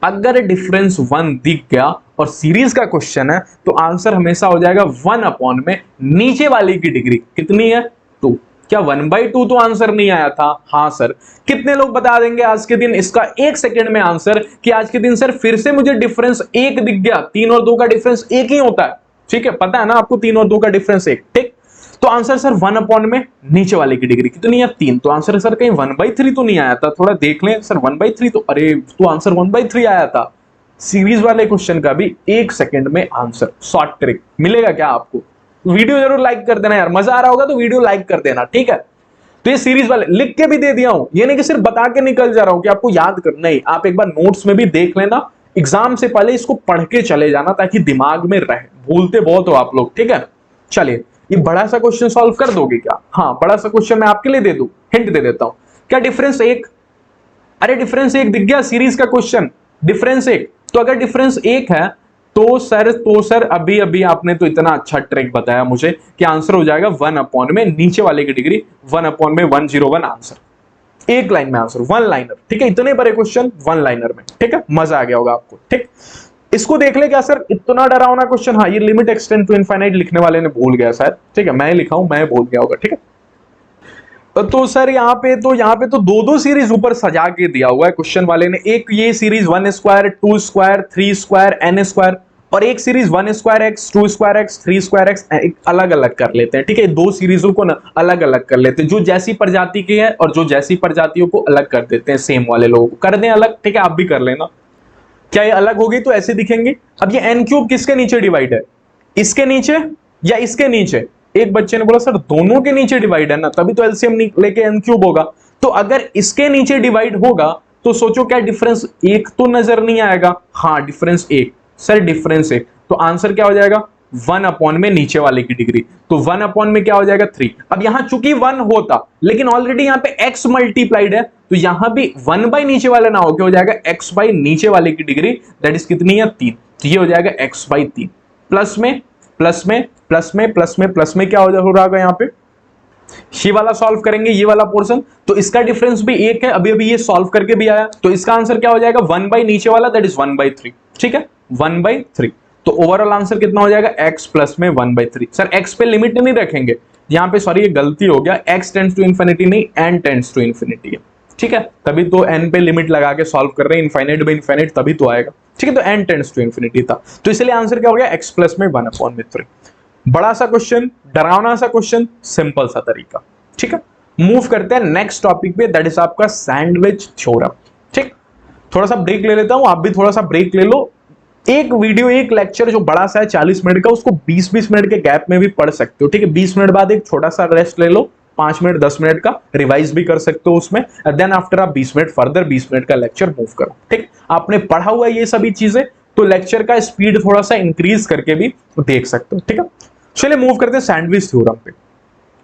अगर डिफरेंस 1 दिख गया और सीरीज का क्वेश्चन है तो आंसर हमेशा हो जाएगा 1 अपॉन में नीचे वाली की डिग्री कितनी है 2। क्या 1/2 तो आंसर नहीं आया था? हाँ सर। कितने लोग बता देंगे आज के दिन इसका 1 सेकंड में आंसर कि आज के दिन सर फिर से मुझे डिफरेंस 1 दिख गया। 3 और 2 का डिफरेंस 1 ही होता है। ठीक है, पता है ना आपको 3 और 2 का डिफरेंस 1। ठीक, तो आंसर सर 1 अपॉन में नीचे वाले की डिग्री कितनी है 3। तो आंसर सर कहीं 1/3 तो नहीं आया था? थोड़ा देख लें सर 1/3 तो, अरे तो आंसर 1/3 आया था। सीरीज वाले क्वेश्चन का भी 1 सेकंड में आंसर। शॉर्ट ट्रिक मिलेगा क्या आपको? वीडियो जरूर लाइक कर देना यार, मजा आ रहा होगा तो वीडियो लाइक कर देना। ठीक है, तो ये सीरीज वाले लिख के भी दे दिया हूं, ये नहीं कि सिर्फ बता के निकल जा रहा हूं कि आपको याद करना ही। आप एक बार नोट्स में भी देख लेना, एग्जाम से पहले इसको पढ़ के चले जाना ताकि दिमाग में रहे। भूलते बहुत हो आप लोग। ठीक है, चलिए ये बड़ा सा क्वेश्चन सॉल्व कर दोगे क्या? हाँ, बड़ा सा क्वेश्चन मैं आपके लिए दे दूं, हिंट दे देता हूं। क्या डिफरेंस 1? अरे डिफरेंस 1 दिख गया, सीरीज का क्वेश्चन डिफरेंस 1। तो अगर डिफरेंस 1 है तो सर अभी अभी आपने तो इतना अच्छा ट्रिक बताया मुझे कि आंसर हो जाएगा 1 अपॉन में नीचे वाले की डिग्री 1 अपॉन में 101 आंसर। एक लाइन में आंसर, 1 लाइनर। ठीक है, इतने बड़े क्वेश्चन 1 लाइनर में। ठीक है, मजा आ गया होगा आपको। ठीक, इसको देख ले क्या सर इतना डरावना क्वेश्चन? हाँ, ये लिमिट एक्सटेंड टू इनफाइनाइट लिखने वाले ने भूल गया शायद। ठीक है, मैं लिखा हूं, मैं भूल गया होगा। ठीक है, तो सर यहाँ पे तो दो सीरीज ऊपर सजा के दिया हुआ है क्वेश्चन वाले ने। एक ये series 1 square 2 square 3 square n square, और एक series 1 square x 2 square x 3 square x अलग अलग कर लेते हैं। ठीक है, दो सीरीजों को ना अलग अलग कर लेते हैं, जो जैसी प्रजाति की है और जो जैसी प्रजातियों को अलग कर देते हैं। सेम वाले लोगों को कर दें अलग। ठीक है, आप भी कर लेना। क्या ये अलग होगी तो ऐसे दिखेंगे। अब ये n क्यूब किसके नीचे डिवाइड है? इसके नीचे या इसके नीचे? एक बच्चे ने बोला सर दोनों के नीचे डिवाइड है ना, तभी तो एलसीएम लेके n क्यूब होगा। तो अगर इसके नीचे डिवाइड होगा तो सोचो क्या डिफरेंस 1 तो नजर नहीं आएगा? हाँ, डिफरेंस 1 सर, डिफरेंस 1। तो आंसर क्या हो जाएगा 1 अपॉन में नीचे वाले की डिग्री। तो 1 अपॉन में क्या हो जाएगा 3। अब यहां चूंकि 1 होता लेकिन ऑलरेडी यहां पे x मल्टीप्लाइड है, तो यहां भी 1 बाई नीचे वाला ना हो, क्या हो जाएगा x बाई नीचे वाले की डिग्री, दैट इज कितनी है 3। तो ये हो जाएगा x बाई 3। प्लस में प्लस में प्लस में प्लस में प्लस में क्या हो रहा होगा यहाँ पे, ये वाला सॉल्व करेंगे ये वाला पोर्शन, तो इसका डिफरेंस भी एक है, अभी अभी ये सॉल्व करके भी आया, तो इसका आंसर क्या हो जाएगा 1 बाई नीचे वाला, दैट इज 1/3। ठीक है 1/3, तो ओवरऑल आंसर कितना हो जाएगा x प्लस में 1/3। सर x पे लिमिट नहीं रखेंगे यहाँ पे, सॉरी ये गलती हो गया, x टेंड्स टू इन्फिनिटी नहीं n टेंड्स टू इन्फिनिटी है। ठीक है तभी तो n पे लिमिट लगा के सॉल्व कर रहे हैं, इनफाइनाइट बाई इनफाइनाइट तभी तो आएगा। ठीक है तो n टेंड्स टू इन्फिनिटी था, तो इसलिए आंसर क्या हो गया x प्लस में 1/3। बड़ा सा क्वेश्चन, डरावना सा क्वेश्चन, सिंपल सा तरीका। ठीक है मूव करते हैं नेक्स्ट टॉपिक पे, दैट इज आपका सैंडविच थ्योरम। ठीक थोड़ा सा ब्रेक ले लेता हूं, आप भी थोड़ा सा ब्रेक ले लो। एक वीडियो एक लेक्चर जो बड़ा सा है 40 मिनट का, उसको 20-20 मिनट के गैप में भी पढ़ सकते हो। ठीक है 20 मिनट बाद एक छोटा सा रेस्ट ले लो, 5 मिनट 10 मिनट का रिवाइज भी कर सकते हो उसमें, देन आफ्टर आप 20 मिनट फर्दर 20 मिनट का लेक्चर मूव करो। ठीक आपने पढ़ा हुआ ये सभी चीजें, तो लेक्चर का स्पीड थोड़ा सा इंक्रीज करके भी देख सकते हो। ठीक है चलिए मूव करते हैं सैंडविच थ्योरम पे।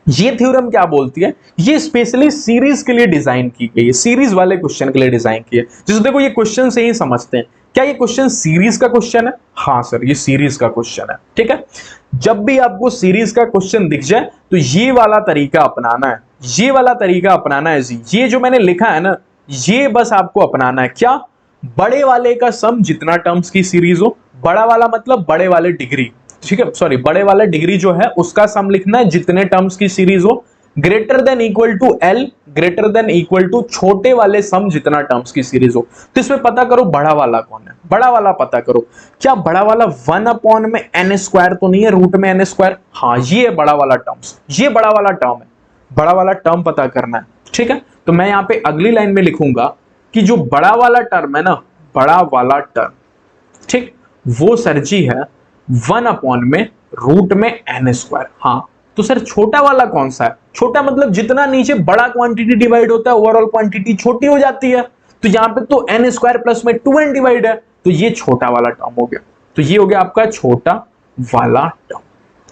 ये थ्योरम क्या बोलती है, ये स्पेशली सीरीज के लिए डिजाइन की गई है, सीरीज वाले क्वेश्चन के लिए डिजाइन की है। जैसे देखो ये क्वेश्चन से ही समझते हैं, क्या ये क्वेश्चन सीरीज का क्वेश्चन है? हाँ सर ये सीरीज का क्वेश्चन है। ठीक है जब भी आपको सीरीज का क्वेश्चन दिख जाए तो ये वाला तरीका अपनाना है, ये वाला तरीका अपनाना है जी। ये जो मैंने लिखा है ना, ये बस आपको अपनाना है। क्या? बड़े वाले का सम जितना टर्म्स की सीरीज हो, बड़ा वाला मतलब बड़े वाले डिग्री, ठीक है सॉरी बड़े वाला डिग्री जो है उसका सम लिखना है जितने टर्म्स की सीरीज हो, greater than equal to L, greater than equal to छोटे वाले सम जितना टर्म्स की सीरीज हो। तो इसमें पता करो बड़ा वाला कौन है, बड़ा वाला पता करो। क्या बड़ा वाला 1 में n स्क्वायर तो नहीं है, रूट में n स्क्वायर? हाँ ये है बड़ा वाला टर्म्स, ये बड़ा वाला टर्म है, बड़ा वाला टर्म पता करना है। ठीक है तो मैं यहाँ पे अगली लाइन में लिखूंगा कि जो बड़ा वाला टर्म है ना, बड़ा वाला टर्म, ठीक वो सर जी है 1 में रूट में n स्क्वायर। हाँ तो सर छोटा वाला कौन सा है? छोटा मतलब जितना नीचे बड़ा क्वांटिटी डिवाइड होता है ओवरऑल क्वांटिटी छोटी हो जाती है, तो यहाँ पे तो n स्क्वायर प्लस में 2n डिवाइड है, तो ये छोटा वाला टर्म हो गया। तो ये हो गया आपका छोटा वाला टर्म।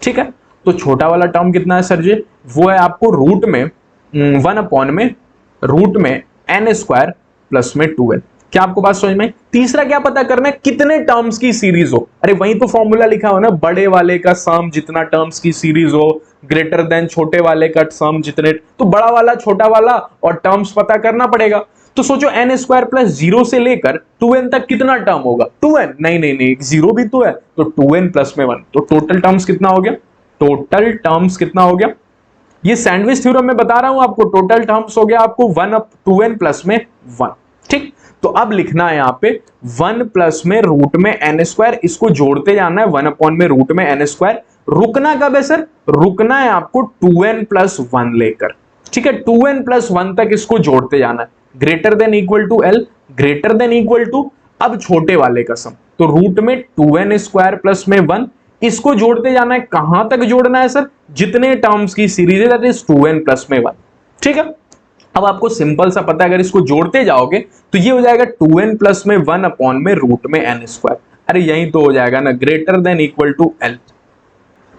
ठीक है तो छोटा वाला टर्म कितना है सर जी? वो है आपको रूट में 1 में रूट में n स्क्वायर प्लस में 2n। क्या आपको बात समझ में? तीसरा क्या पता करना है? कितने टर्म्स की सीरीज हो। अरे वही तो फॉर्मूला लिखा हो ना, बड़े वाले का सम जितना टर्म्स की सीरीज हो, ग्रेटर देन छोटे वाले का सम जितने, तो बड़ा वाला छोटा वाला और टर्म्स पता करना पड़ेगा। तो सोचो n स्क्वायर प्लस 0 से लेकर 2n तक कितना टर्म होगा? 2n? नहीं नहीं नहीं, 0 भी तो है, तो 2n प्लस में 1, तो टोटल टर्म्स कितना हो गया? टोटल टर्म्स कितना हो गया? ये सैंडविच थ्योरम में बता रहा हूं आपको, टोटल टर्म्स हो गया आपको 2n प्लस में 1। ठीक तो अब लिखना है यहाँ पे 1 प्लस में रूट में n स्क्वायर, इसको जोड़ते जाना है 1 में रूट में n स्क्वायर। रुकना कब है सर? रुकना है आपको 2n प्लस 1 लेकर। ठीक है 2n प्लस 1 तक इसको जोड़ते जाना है, greater than equal to L, greater than equal to, अब छोटे वाले का सम, तो रूट में 2n स्क्वायर प्लस में 1, इसको जोड़ते जाना है। कहां तक जोड़ना है सर? जितने टर्म्स की सीरीज है, दैट इज 2n प्लस में 1। ठीक है अब आपको सिंपल सा पता है, अगर इसको जोड़ते जाओगे तो ये हो जाएगा 2n प्लस में 1 में रूट में n स्क्वायर। अरे यही तो हो जाएगा ना, greater than equal to L.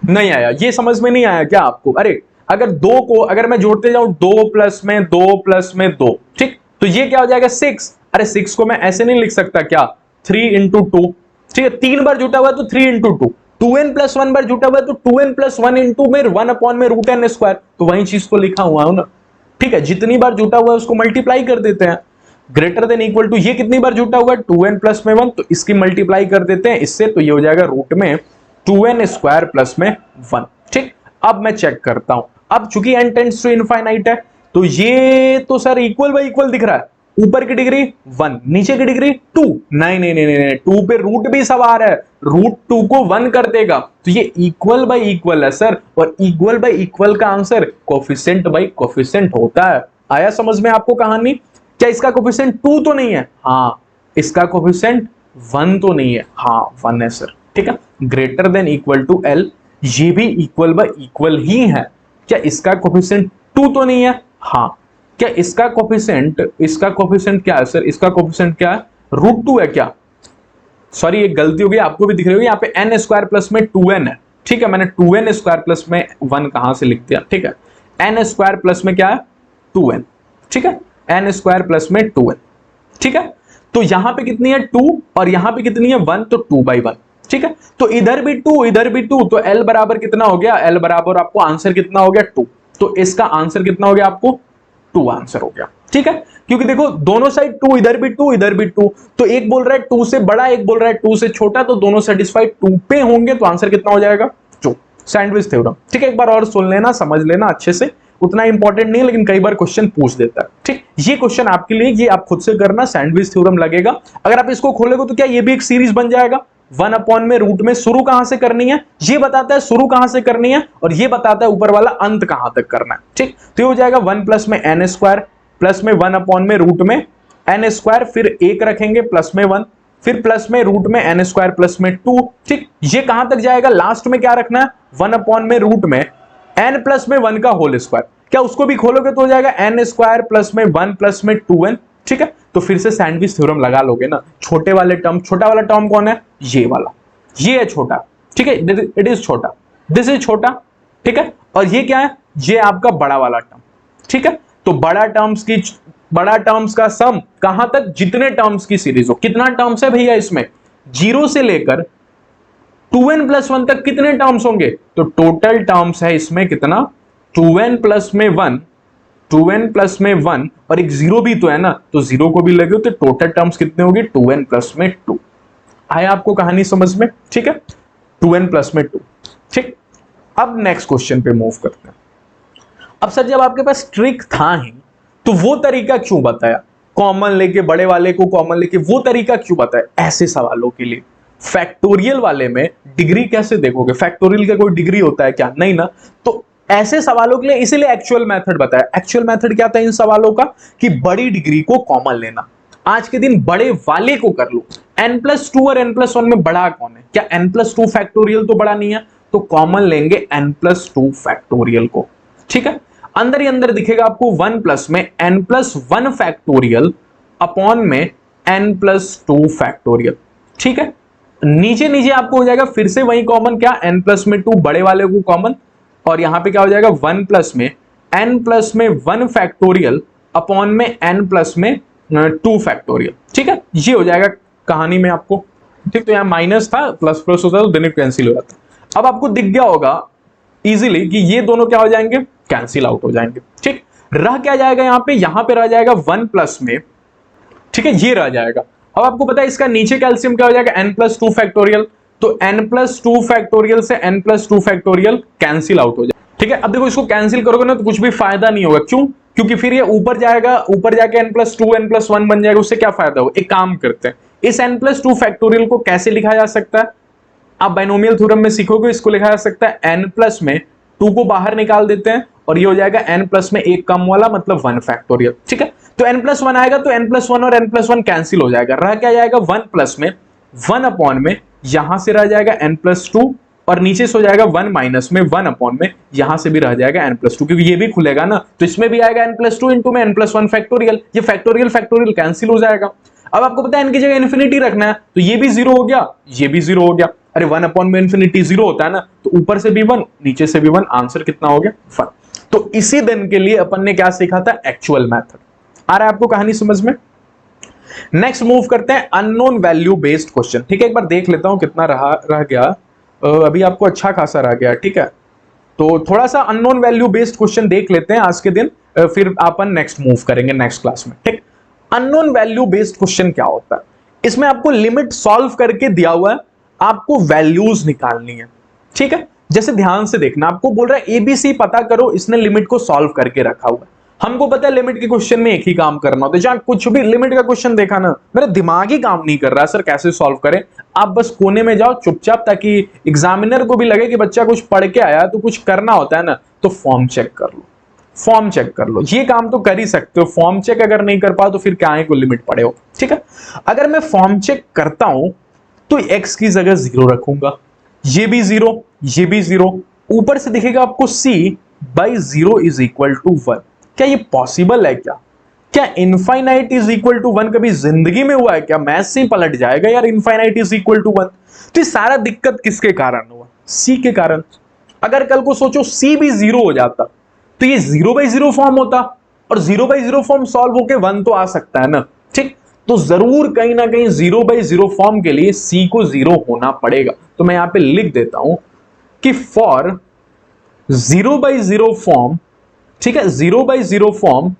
नहीं आया? ये समझ में नहीं आया क्या आपको? अरे अगर 2 को अगर मैं जोड़ते जाऊं 2 प्लस में 2 प्लस में 2, ठीक तो ये क्या हो जाएगा 6। अरे 6 को मैं ऐसे नहीं लिख सकता क्या? 3 इंटू 2। ठीक है 3 बार जुटा हुआ तो 3 इंटू 2, 2n प्लस 1 बार जुटा हुआ तो 2n प्लस 1 इंटू में 1 में रूट n स्क्वायर, तो वही चीज को लिखा हुआ हूं ना। ठीक है जितनी बार जुटा हुआ है उसको मल्टीप्लाई कर देते हैं, ग्रेटर देन इक्वल टू, ये कितनी बार जुटा हुआ है? 2n प्लस में 1, तो इसकी मल्टीप्लाई कर देते हैं इससे, तो ये हो जाएगा रूट में 2n स्क्वायर प्लस में 1। ठीक अब मैं चेक करता हूं, अब चूंकि n टेंड्स टू इनफाइनाइट है तो ये तो सर इक्वल बाय इक्वल दिख रहा है, ऊपर की डिग्री 1 नीचे की डिग्री 2, नहीं नहीं नहीं नहीं 2 पे रूट भी सवार है, रूट 2 को 1 कर देगा, तो ये इक्वल बाय इक्वल है सर, और इक्वल बाय इक्वल का आंसर कोफिशिएंट बाय कोफिशिएंट होता है। आया समझ में आपको कहानी? क्या इसका कोफिशिएंट 2 तो नहीं है? हाँ इसका कोफिशिएंट 1 तो नहीं है? हाँ 1 है सर। ठीक है greater than equal to L, ये भी इक्वल बाय इक्वल ही है। क्या इसका कोफिशिएंट 2 तो नहीं है? हाँ। क्या इसका कोफिशिएंट क्या है सर? इसका कोफिशिएंट क्या है? रूट 2 है क्या? सॉरी ये गलती हो गई, आपको भी दिख रही होगी, यहाँ पे n स्क्वायर प्लस में 2n है। ठीक है मैंने 2n स्क्वायर प्लस में 1 कहां से लिख दिया? ठीक है n स्क्वायर प्लस में क्या है? 2n। ठीक है n स्क्वायर प्लस में 2n। ठीक है तो यहां पे कितनी है 2 और यहां पे कितनी है 1, तो 2/1। ठीक है, तो इधर भी 2 इधर भी 2, तो L बराबर कितना हो गया, L बराबर आपको आंसर कितना हो गया 2, तो इसका आंसर कितना हो गया आपको 2 आंसर हो गया। ठीक है, क्योंकि देखो दोनों साइड 2, इधर भी 2 इधर भी 2, तो एक बोल रहा है 2 से बड़ा, एक बोल रहा है 2 से छोटा, तो दोनों सेटिस्फाइड 2 पे होंगे, तो आंसर कितना हो जाएगा 2, सैंडविच थ्योरम। ठीक है, एक बार और सुन लेना, समझ लेना अच्छे से, उतना इंपॉर्टेंट नहीं है लेकिन कई बार क्वेश्चन पूछ देता है। ठीक, ये क्वेश्चन आपके लिए, ये आप खुद से करना, सैंडविच थ्योरम लगेगा। अगर आप इसको खोलोगे तो क्या ये भी एक सीरीज बन जाएगा, 1 अपॉन में रूट में शुरू कहां से करनी है, ये बताता है शुरू कहां से करनी है, और ये बताता है ऊपर वाला अंत कहां तक करना है। ठीक, तो ये हो जाएगा 1 प्लस में एन स्क्वायर प्लस में 1 अपॉन में रूट में एन स्क्वायर, फिर एक रखेंगे प्लस में 1, फिर प्लस में रूट में एन स्क्वायर प्लस में 2। ठीक, ये कहां तक जाएगा, लास्ट में क्या रखना है, 1 अपॉन में रूट में एन प्लस में 1 का होल स्क्वायर, क्या उसको भी खोलोगे तो हो जाएगा एन स्क्वायर प्लस में 1 प्लस में 2n। ठीक है, तो फिर से सैंडविच थ्योरम लगा लोगे ना। छोटे वाले टर्म, छोटा वाला टर्म कौन है, ये वाला, ये है छोटा। ठीक है, इट इज छोटा, दिस इज छोटा। ठीक है, और ये क्या है, ये आपका बड़ा वाला टर्म। ठीक है, तो बड़ा टर्म्स का सम कहां तक, जितने टर्म्स की सीरीज हो। कितना टर्म्स है भैया इसमें, 0 से लेकर 2n प्लस 1 तक कितने टर्म्स होंगे, तो टोटल टर्म्स है इसमें कितना, 2n प्लस में 1, 2n प्लस में 1, और एक 0 भी तो है ना, तो 0 को भी लगे तो टोटल टर्म्स कितने होंगे, 2n प्लस में 2। आया आपको कहानी समझ में। ठीक है, 2n प्लस में 2। ठीक, अब नेक्स्ट क्वेश्चन पे मूव करते हैं। अब सर जब आपके पास ट्रिक था ही, तो वो तरीका क्यों बताया, कॉमन लेके, बड़े वाले को कॉमन लेके, वो तरीका क्यों बताया ऐसे सवालों के लिए। फैक्टोरियल वाले में डिग्री कैसे देखोगे, फैक्टोरियल का कोई डिग्री होता है क्या, नहीं ना, तो ऐसे सवालों के लिए इसीलिए एक्चुअल मेथड बताया। एक्चुअल मेथड क्या था इन सवालों का, कि बड़ी डिग्री को कॉमन लेना। आज के दिन बड़े वाले को कर लो, n+2 और n+1 में बड़ा कौन है, क्या n+2 फैक्टोरियल तो बड़ा नहीं है, तो कॉमन लेंगे n+2 फैक्टोरियल को। ठीक है, अंदर ही अंदर दिखेगा आपको 1 प्लस में n+1 फैक्टोरियल अपॉन में n+2 फैक्टोरियल। ठीक है, नीचे नीचे आपको हो जाएगा फिर से वही कॉमन, क्या n प्लस में 2 बड़े वाले को कॉमन, और यहां पे क्या हो जाएगा 1 प्लस में n+1 फैक्टोरियल अपॉन में n प्लस में 2 फैक्टोरियल। ठीक है, ये हो जाएगा कहानी में आपको। ठीक, तो यहां माइनस था, प्लस प्लस होता है तो दोनों कैंसिल हो जाता है। अब आपको दिख गया होगा इजीली कि ये दोनों क्या हो जाएंगे, कैंसिल आउट हो जाएंगे। ठीक, रह क्या जाएगा यहां पे रह जाएगा 1 प्लस में, ठीक है, ये रह जाएगा। अब आपको पता है इसका नीचे कैल्सियम क्या हो जाएगा, n+2 फैक्टोरियल, तो n+2 फैक्टोरियल से n+2 फैक्टोरियल कैंसिल आउट हो जाएगा। ठीक है, अब देखो इसको कैंसिल करोगे ना तो कुछ भी फायदा नहीं होगा, क्यों, क्योंकि फिर ये ऊपर जाएगा, ऊपर जाके n+2 n+1 बन जाएगा, उससे क्या फायदा होगा। एक काम करते हैं, इस n+2 फैक्टोरियल को कैसे लिखा जा सकता है, आप बाइनोमियल थ्योरम में सीखोगे, इसको लिखा जा सकता है n प्लस में 2 को बाहर निकाल देते हैं और ये हो जाएगा n प्लस में एक कम वाला, मतलब 1 फैक्टोरियल। ठीक है, तो n+1 आएगा तो n+1 और n+1 कैंसिल हो जाएगा, रह क्या जाएगा 1 प्लस में 1 अपॉन में, यहां से रह जाएगा n+2, और नीचे से हो जाएगा 1 माइनस में 1 अपॉन में, यहां से भी रह जाएगा n+2, क्योंकि ये भी खुलेगा ना, तो इसमें भी आएगा n+2 इंटू में n+1 फैक्टोरियल, ये फैक्टोरियल फैक्टोरियल कैंसिल हो जाएगा। अब आपको पता है n की जगह इन्फिनिटी रखना है, तो ये भी 0 हो गया, ये भी 0 हो गया। अरे 1 अपॉन में इन्फिनिटी 0 होता है ना, तो ऊपर से भी 1 नीचे से भी 1, आंसर कितना हो गया 1। तो इसी दिन के लिए अपन ने क्या सीखा था, एक्चुअल मेथड। आ रहा है आपको कहानी समझ में। नेक्स्ट मूव करते हैं अननोन वैल्यू बेस्ड क्वेश्चन। ठीक है, एक बार देख लेता हूं कितना रह गया, अभी आपको अच्छा खासा रह गया। ठीक है, तो थोड़ा सा अननोन वैल्यू बेस्ड क्वेश्चन देख लेते हैं आज के दिन, फिर अपन नेक्स्ट मूव करेंगे नेक्स्ट क्लास में। ठीक, अननोन वैल्यू बेस्ड क्वेश्चन क्या होता है, इसमें आपको लिमिट सॉल्व करके दिया हुआ है, आपको वैल्यूज निकालनी है। ठीक है, जैसे ध्यान से देखना, आपको बोल रहा है एबीसी पता करो, इसने लिमिट को सॉल्व करके रखा हुआ है। हमको पता है लिमिट के क्वेश्चन में एक ही काम करना होता है, जहां कुछ भी लिमिट का क्वेश्चन देखा ना, मेरा दिमाग ही काम नहीं कर रहा सर कैसे सॉल्व करें। आप बस कोने में जाओ चुपचाप, ताकि एग्जामिनर को भी लगे कि बच्चा कुछ पढ़ के आया, तो कुछ करना होता है ना, तो फॉर्म चेक कर लो, फॉर्म चेक कर लो, ये काम तो कर ही सकते हो। फॉर्म चेक अगर नहीं कर पाओ तो फिर क्या को लिमिट पड़े हो। ठीक है, अगर मैं फॉर्म चेक करता हूं तो x की जगह 0 रखूंगा, ये भी 0, ये भी 0, ऊपर से दिखेगा आपको c by 0 is equal to 1। क्या ये पॉसिबल है क्या इनफाइनाइट इज इक्वल टू 1 कभी जिंदगी में हुआ है क्या, मैथ से ही पलट जाएगा यार इनफाइनाइट इज इक्वल टू 1। तो ये सारा दिक्कत किसके कारण हुआ, c के कारण। अगर कल को सोचो c भी 0 हो जाता तो ये 0/0 फॉर्म होता, और 0/0 फॉर्म सॉल्व होके 1 तो आ सकता है ना। ठीक, तो जरूर कहीं ना कहीं 0/0 फॉर्म के लिए c को 0 होना पड़ेगा। तो मैं यहां पे लिख देता हूं कि फॉर 0/0 फॉर्म, ठीक है, 0/0 form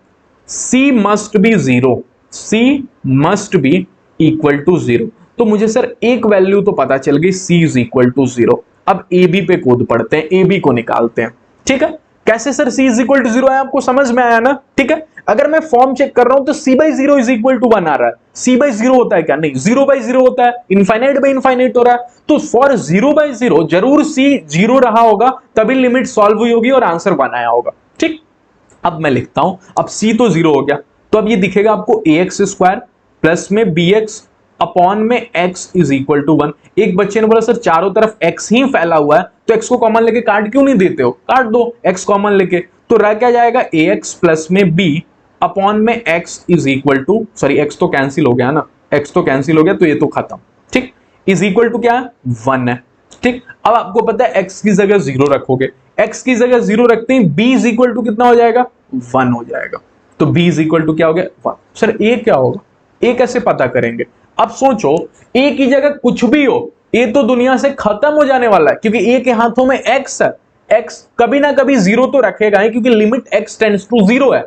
c must be 0, c must be equal to 0। तो मुझे सर एक वैल्यू तो पता चल गई, c इज इक्वल टू 0। अब ए बी पे कूद पड़ते हैं, ए बी को निकालते हैं। ठीक है, कैसे sir c is equal to 0 है, आपको समझ में आया ना? ठीक है, अगर मैं फॉर्म चेक कर रहा हूं तो c/0 इज इक्वल टू 1 आ रहा है। c/0 होता है क्या? नहीं, 0/0 होता है, इनफाइनाइट बाई इनफाइनाइट हो रहा है। तो फॉर 0/0 जरूर c 0 रहा होगा, तभी लिमिट सॉल्व हुई होगी और आंसर 1 आया होगा। ठीक, अब मैं लिखता हूं, अब c तो 0 हो गया, तो अब ये दिखेगा आपको ax² प्लस में bx अपॉन में x इज इक्वल टू 1। एक बच्चे ने बोला सर चारों तरफ x ही फैला हुआ है, तो x को कॉमन लेके काट क्यों नहीं देते हो? काट दो x कॉमन लेके, तो रह क्या जाएगा, ax प्लस में b अपॉन में x is equal to, sorry x तो कैंसिल हो गया ना, x तो कैंसिल हो गया, तो ये तो खत्म। ठीक, इज इक्वल टू क्या है, 1 है। ठीक, अब आपको पता है x की जगह 0 रखोगे, x की जगह 0 रखते हैं, b इज इक्वल टू कितना हो जाएगा, 1 हो जाएगा। तो b इज इक्वल टू क्या हो गया, 1। सर a क्या होगा, a कैसे पता करेंगे? अब सोचो, a की जगह कुछ भी हो, a तो दुनिया से खत्म हो जाने वाला है, क्योंकि a के हाथों में x है। x कभी ना कभी 0 तो रखेगा ही, क्योंकि लिमिट x टेंड्स टू 0 है।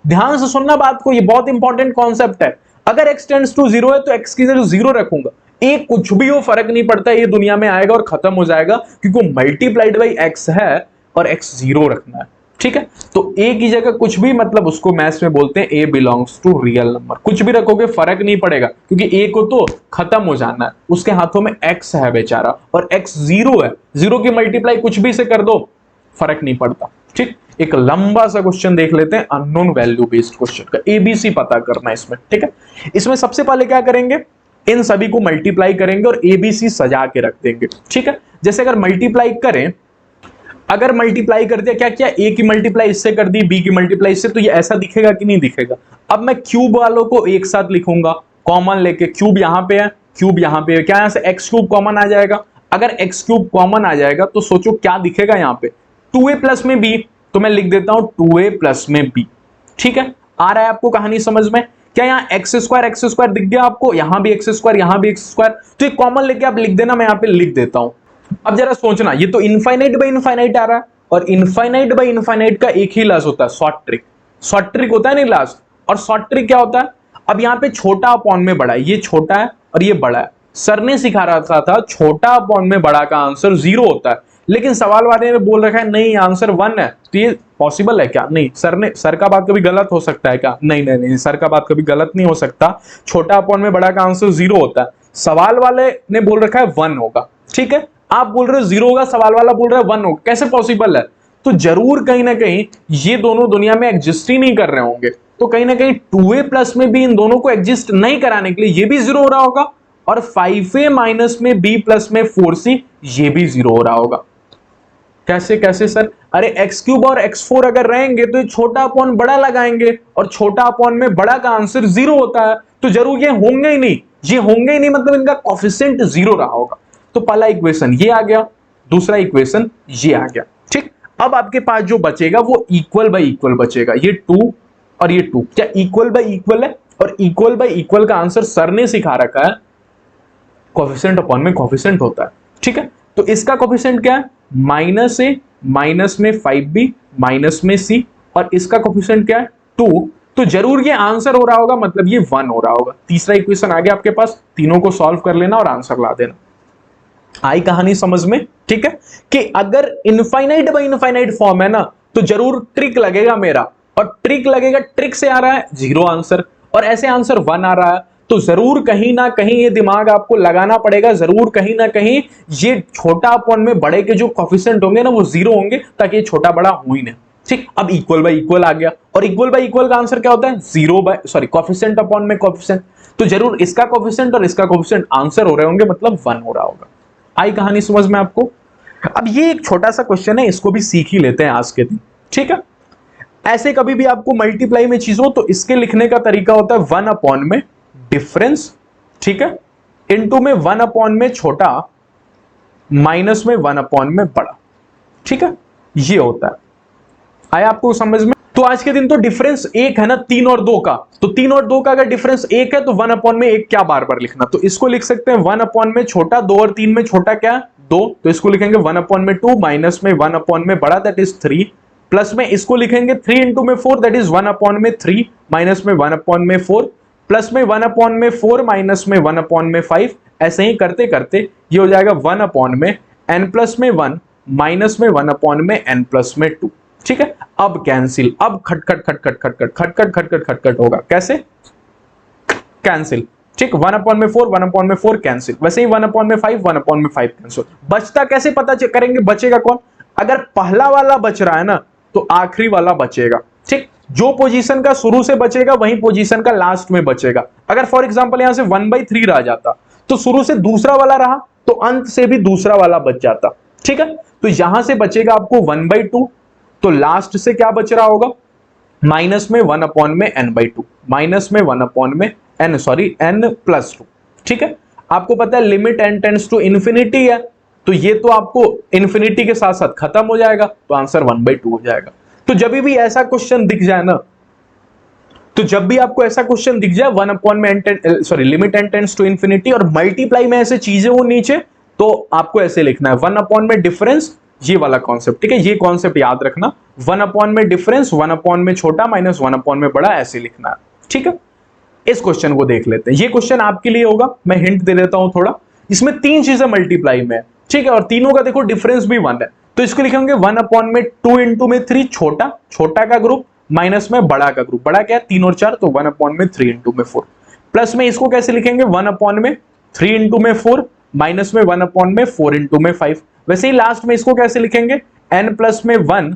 ध्यान से सुनना बात को, ये बहुत इंपॉर्टेंट कॉन्सेप्ट है। अगर x टेंड्स टू 0 है तो x की जगह 0 रखूंगा, a कुछ भी हो फर्क नहीं पड़ता, ये दुनिया में आएगा और खत्म हो जाएगा, क्योंकि मल्टीप्लाइड बाई x है और x 0 रखना है। ठीक है, तो a की जगह कुछ भी, मतलब उसको मैथ्स में बोलते हैं a belongs to real number. कुछ भी रखोगे फर्क नहीं पड़ेगा, क्योंकि a को तो खत्म हो जाना है, उसके हाथों में x है बेचारा, और x 0 है, 0 की मल्टीप्लाई कुछ भी से कर दो, फर्क नहीं पड़ता। ठीक, एक लंबा सा क्वेश्चन देख लेते हैं, अननोन वैल्यू बेस्ड क्वेश्चन का, एबीसी पता करना है इसमें। ठीक है, इसमें सबसे पहले क्या करेंगे, इन सभी को मल्टीप्लाई करेंगे और एबीसी सजा के रख देंगे। ठीक है, जैसे अगर मल्टीप्लाई करें, अगर मल्टीप्लाई कर दिया, क्या किया, ए की मल्टीप्लाई इससे कर दी, बी की मल्टीप्लाई इससे, तो ये ऐसा दिखेगा कि नहीं दिखेगा? अब मैं क्यूब वालों को एक साथ लिखूंगा, कॉमन लेके, क्यूब यहां पे है, क्यूब यहां पे है, क्या यहां से एक्स क्यूब कॉमन आ जाएगा? अगर एक्स क्यूब कॉमन आ जाएगा तो सोचो क्या दिखेगा यहाँ पे, 2a प्लस में b, तो मैं लिख देता हूं 2a प्लस में b। ठीक है, आ रहा है आपको कहानी समझ में? क्या यहाँ एक्स स्क्वायर दिख गया आपको, यहां भी एक्स स्क्वायर, यहां भी एक्स स्क्वायर, तो ये कॉमन लेके आप लिख देना, मैं यहाँ पे लिख देता हूं। अब जरा सोचना, ये तो इनफाइनाइट बाई इनफाइनाइट आ रहा है, और इनफाइनाइट बाई इनफाइनाइट का एक ही लास्ट होता है, शॉर्ट ट्रिक। शॉर्ट ट्रिक होता है नहीं लास्ट, और शॉर्ट ट्रिक क्या होता है? अब यहाँ पे छोटा अपॉन में बड़ा है, ये छोटा है और ये बड़ा है। सर ने सिखा रखा था छोटा अपॉन में बड़ा का आंसर 0 होता है, लेकिन सवाल वाले ने बोल रखा है नहीं आंसर 1 है, तो ये पॉसिबल है क्या? नहीं, सर का बात कभी गलत हो सकता है क्या? नहीं नहीं नहीं, सर का बात कभी गलत नहीं हो सकता। छोटा अपॉन में बड़ा का आंसर 0 होता है, सवाल वाले ने बोल रखा है 1 होगा। ठीक है, आप बोल रहे हो 0 होगा, सवाल वाला बोल रहा है 1 होगा, कैसे पॉसिबल है? तो जरूर कहीं ना कहीं ये दोनों दुनिया में एग्जिस्ट ही नहीं कर रहे होंगे, तो कहीं ना कहीं 2a प्लस में भी इन दोनों को एग्जिस्ट नहीं कराने के लिए ये भी 0 हो रहा होगा, और 5a माइनस में b प्लस में 4c ये भी 0 हो रहा होगा। कैसे कैसे सर? अरे x³ और x4 अगर रहेंगे तो ये छोटा अपॉन बड़ा लगाएंगे, और छोटा अपॉन में बड़ा का आंसर 0 होता है, तो जरूर ये होंगे ही नहीं, ये होंगे ही नहीं, मतलब इनका कोफिशिएंट 0 रहा होगा। तो पहला इक्वेशन ये आ गया, दूसरा इक्वेशन ये आ गया। ठीक, अब आपके पास जो बचेगा वो इक्वल बाई इक्वल बचेगा, ये 2 और ये 2, क्या इक्वल बाई इक्वल है? और इक्वल बाई इक्वल का आंसर सर ने सिखा रखा है, कोफिशिएंट अपॉन में कोफिशिएंट होता है। ठीक है, तो इसका कोफिशिएंट क्या है, -a माइनस में 5b माइनस में c, और इसका कोफिशिएंट क्या है, 2, तो जरूर ये आंसर हो रहा होगा, मतलब ये 1 हो रहा होगा। तीसरा इक्वेशन आ गया आपके पास, तीनों को सॉल्व कर लेना और आंसर ला देना। आई कहानी समझ में? ठीक है, कि अगर इनफाइनाइट बाई इनफाइनाइट फॉर्म है ना, तो जरूर ट्रिक लगेगा मेरा, और ट्रिक लगेगा, ट्रिक से आ रहा है 0 आंसर, और ऐसे आंसर 1 आ रहा है, तो जरूर कहीं ना कहीं ये दिमाग आपको लगाना पड़ेगा, जरूर कहीं ना कहीं ये छोटा अपॉन में बड़े के जो कोफिशिएंट होंगे ना वो 0 होंगे, ताकि ये छोटा बड़ा हो ही नहीं। ठीक, अब इक्वल बाई इक्वल आ गया, और इक्वल बाई इक्वल का आंसर क्या होता है, 0 बाई सॉरी कोफिशिएंट अपॉन में कोफिशिएंट, तो जरूर इसका कोफिशिएंट और इसका कोफिशिएंट आंसर हो रहे होंगे, मतलब 1 हो रहा होगा। आई कहानी समझ में आपको? अब ये एक छोटा सा क्वेश्चन है, इसको भी सीख ही लेते हैं आज के दिन। ठीक है, ऐसे कभी भी आपको मल्टीप्लाई में चीज हो तो इसके लिखने का तरीका होता है 1 अपॉन में डिफरेंस, ठीक है, इनटू में 1 अपॉन में छोटा, माइनस में 1 अपॉन में बड़ा। ठीक है, ये होता है। आया आपको समझ में? तो आज के दिन तो डिफरेंस एक है ना 3 और 2 का, तो 3 और 2 का अगर डिफरेंस एक है तो 1 अपॉन में एक क्या बार बार लिखना, तो इसको लिख सकते हैं 1 अपॉन में छोटा, 2 और 3 में छोटा क्या 2, तो इसको लिखेंगे 1 अपॉन में 2 माइनस में 1 अपॉन में बड़ा दैट इज 3, प्लस में इसको लिखेंगे 3 इंटू में 4 दैट इज 1 अपॉन में 3 माइनस में 1 अपॉन में 4 प्लस में 1 अपॉन में 4 माइनस में 1 अपॉन में 5, ऐसे ही करते करते ये हो जाएगा 1 अपॉन में n प्लस में 1 माइनस में 1 अपॉन में n प्लस में 2। ठीक है, अब कैंसिल, अब खटखट खटखट खटखट खटखट खटखट खटखट होगा, कैसे कैंसिल। ठीक, 1 अपॉन में 4 1 अपॉन में 4 कैंसिल, वैसे ही 1 अपॉन में 5 1 अपॉन में 5 कैंसिल। बचता कैसे पता करेंगे, बचेगा कौन, अगर पहला वाला बच रहा है ना तो आखिरी वाला बचेगा। ठीक, जो पोजीशन का शुरू से बचेगा वही पोजीशन का लास्ट में बचेगा। अगर फॉर एग्जांपल यहां से 1/3 रह जाता तो शुरू से दूसरा वाला रहा तो अंत से भी दूसरा वाला बच जाता। ठीक है, तो यहां से बचेगा आपको 1/2, तो लास्ट से क्या बच रहा होगा माइनस में 1 अपॉन में n/2 माइनस में 1 अपॉन में n प्लस 2। ठीक है, आपको पता है limit n tends to infinity है, तो ये तो आपको इंफिनिटी के साथ साथ खत्म हो जाएगा, तो आंसर 1/2 हो जाएगा। तो जब भी ऐसा क्वेश्चन दिख जाए ना, तो जब भी आपको ऐसा क्वेश्चन दिख जाए 1 अपॉन में limit n tends to infinity और मल्टीप्लाई में ऐसे चीजें हो नीचे, तो आपको ऐसे लिखना है 1 अपॉन में डिफरेंस, ये वाला कॉन्सेप्ट। ठीक है, ये कॉन्सेप्ट याद रखना, 1 अपॉन में डिफरेंस 1 अपॉन में छोटा माइनस 1 अपॉन में बड़ा, ऐसे लिखना है। ठीक है, इस क्वेश्चन को देख लेते हैं, ये क्वेश्चन आपके लिए होगा, मैं हिंट दे देता हूं थोड़ा। इसमें 3 चीजें मल्टीप्लाई में है, ठीक है, और तीनों का देखो डिफरेंस भी 1 है, तो इसको लिखेंगे 1 अपॉन में 2 इंटू में 3 छोटा, छोटा का ग्रुप माइनस में बड़ा का ग्रुप, बड़ा क्या है 3 और 4, तो 1 अपॉन में 3 इंटू में 4, प्लस में इसको कैसे लिखेंगे 1 अपॉन में 3 इंटू में 4 माइनस में 1 अपॉन में 4 इंटू में 5, वैसे ही लास्ट में इसको कैसे लिखेंगे n प्लस में 1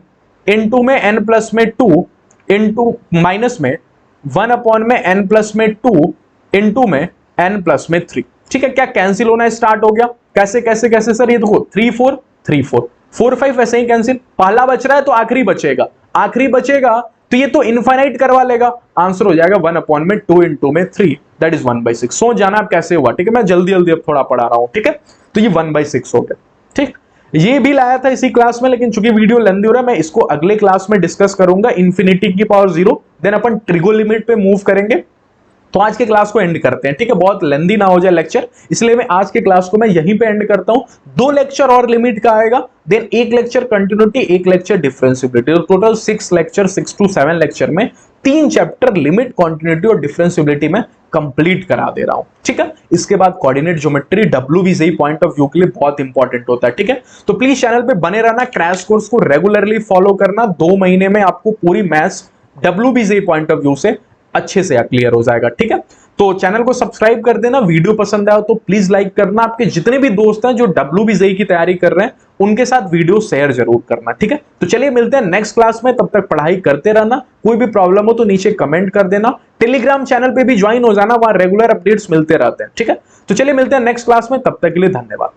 इंटू में n प्लस में 2 इंटू माइनस में 1 अपॉन में n प्लस में 2 इंटू में n प्लस में 3। ठीक है, क्या कैंसिल होना स्टार्ट हो गया, कैसे कैसे कैसे सर, ये देखो 3 4 3 4 4 5 ऐसे ही कैंसिल, पहला बच रहा है तो आखिरी बचेगा, आखिरी बचेगा तो ये तो इनफाइनाइट करवा लेगा, आंसर हो जाएगा 1 अपॉन में 2 इंटू में 3 दैट इज 1/6। सोच जाना आप कैसे हुआ, ठीक है, मैं जल्दी जल्दी अब थोड़ा पढ़ा रहा हूं। ठीक है, तो ये 1/6 हो गया। ठीक, ये भी लाया था इसी क्लास में, लेकिन चूंकि वीडियो लेंदी हो रहा है मैं इसको अगले क्लास में डिस्कस करूंगा, इंफिनिटी की पावर 0, देन अपन ट्रिगो लिमिट पे मूव करेंगे। तो आज के क्लास को एंड करते हैं, ठीक है, बहुत लेंदी ना हो जाए लेक्चर, इसलिए मैं आज के क्लास को मैं यहीं पे एंड करता हूं। 2 लेक्चर और लिमिट का आएगा, then 1 lecture continuity, 1 lecture differentiability, तो टोटल 6 लेक्चर, 6 to 7 लेक्चर में 3 चैप्टर लिमिट, कंटिन्यूटी और डिफरेंशियबिलिटी में कंप्लीट करा दे रहा हूं। ठीक है, इसके बाद coordinate geometry WBGE point of view के लिए बहुत इंपॉर्टेंट होता है। ठीक है, तो प्लीज चैनल पे बने रहना, क्रैश कोर्स को रेगुलरली फॉलो करना, 2 महीने में आपको पूरी maths WBGE point of view से अच्छे से क्लियर हो जाएगा। ठीक है, तो चैनल को सब्सक्राइब कर देना, वीडियो पसंद आया तो प्लीज लाइक करना, आपके जितने भी दोस्त हैं जो WBGE की तैयारी कर रहे हैं उनके साथ वीडियो शेयर जरूर करना। ठीक है, तो चलिए मिलते हैं नेक्स्ट क्लास में, तब तक पढ़ाई करते रहना, कोई भी प्रॉब्लम हो तो नीचे कमेंट कर देना, टेलीग्राम चैनल पे भी ज्वाइन हो जाना, वहां रेगुलर अपडेट्स मिलते रहते हैं। ठीक है, तो चलिए मिलते हैं नेक्स्ट क्लास में, तब तक के लिए धन्यवाद।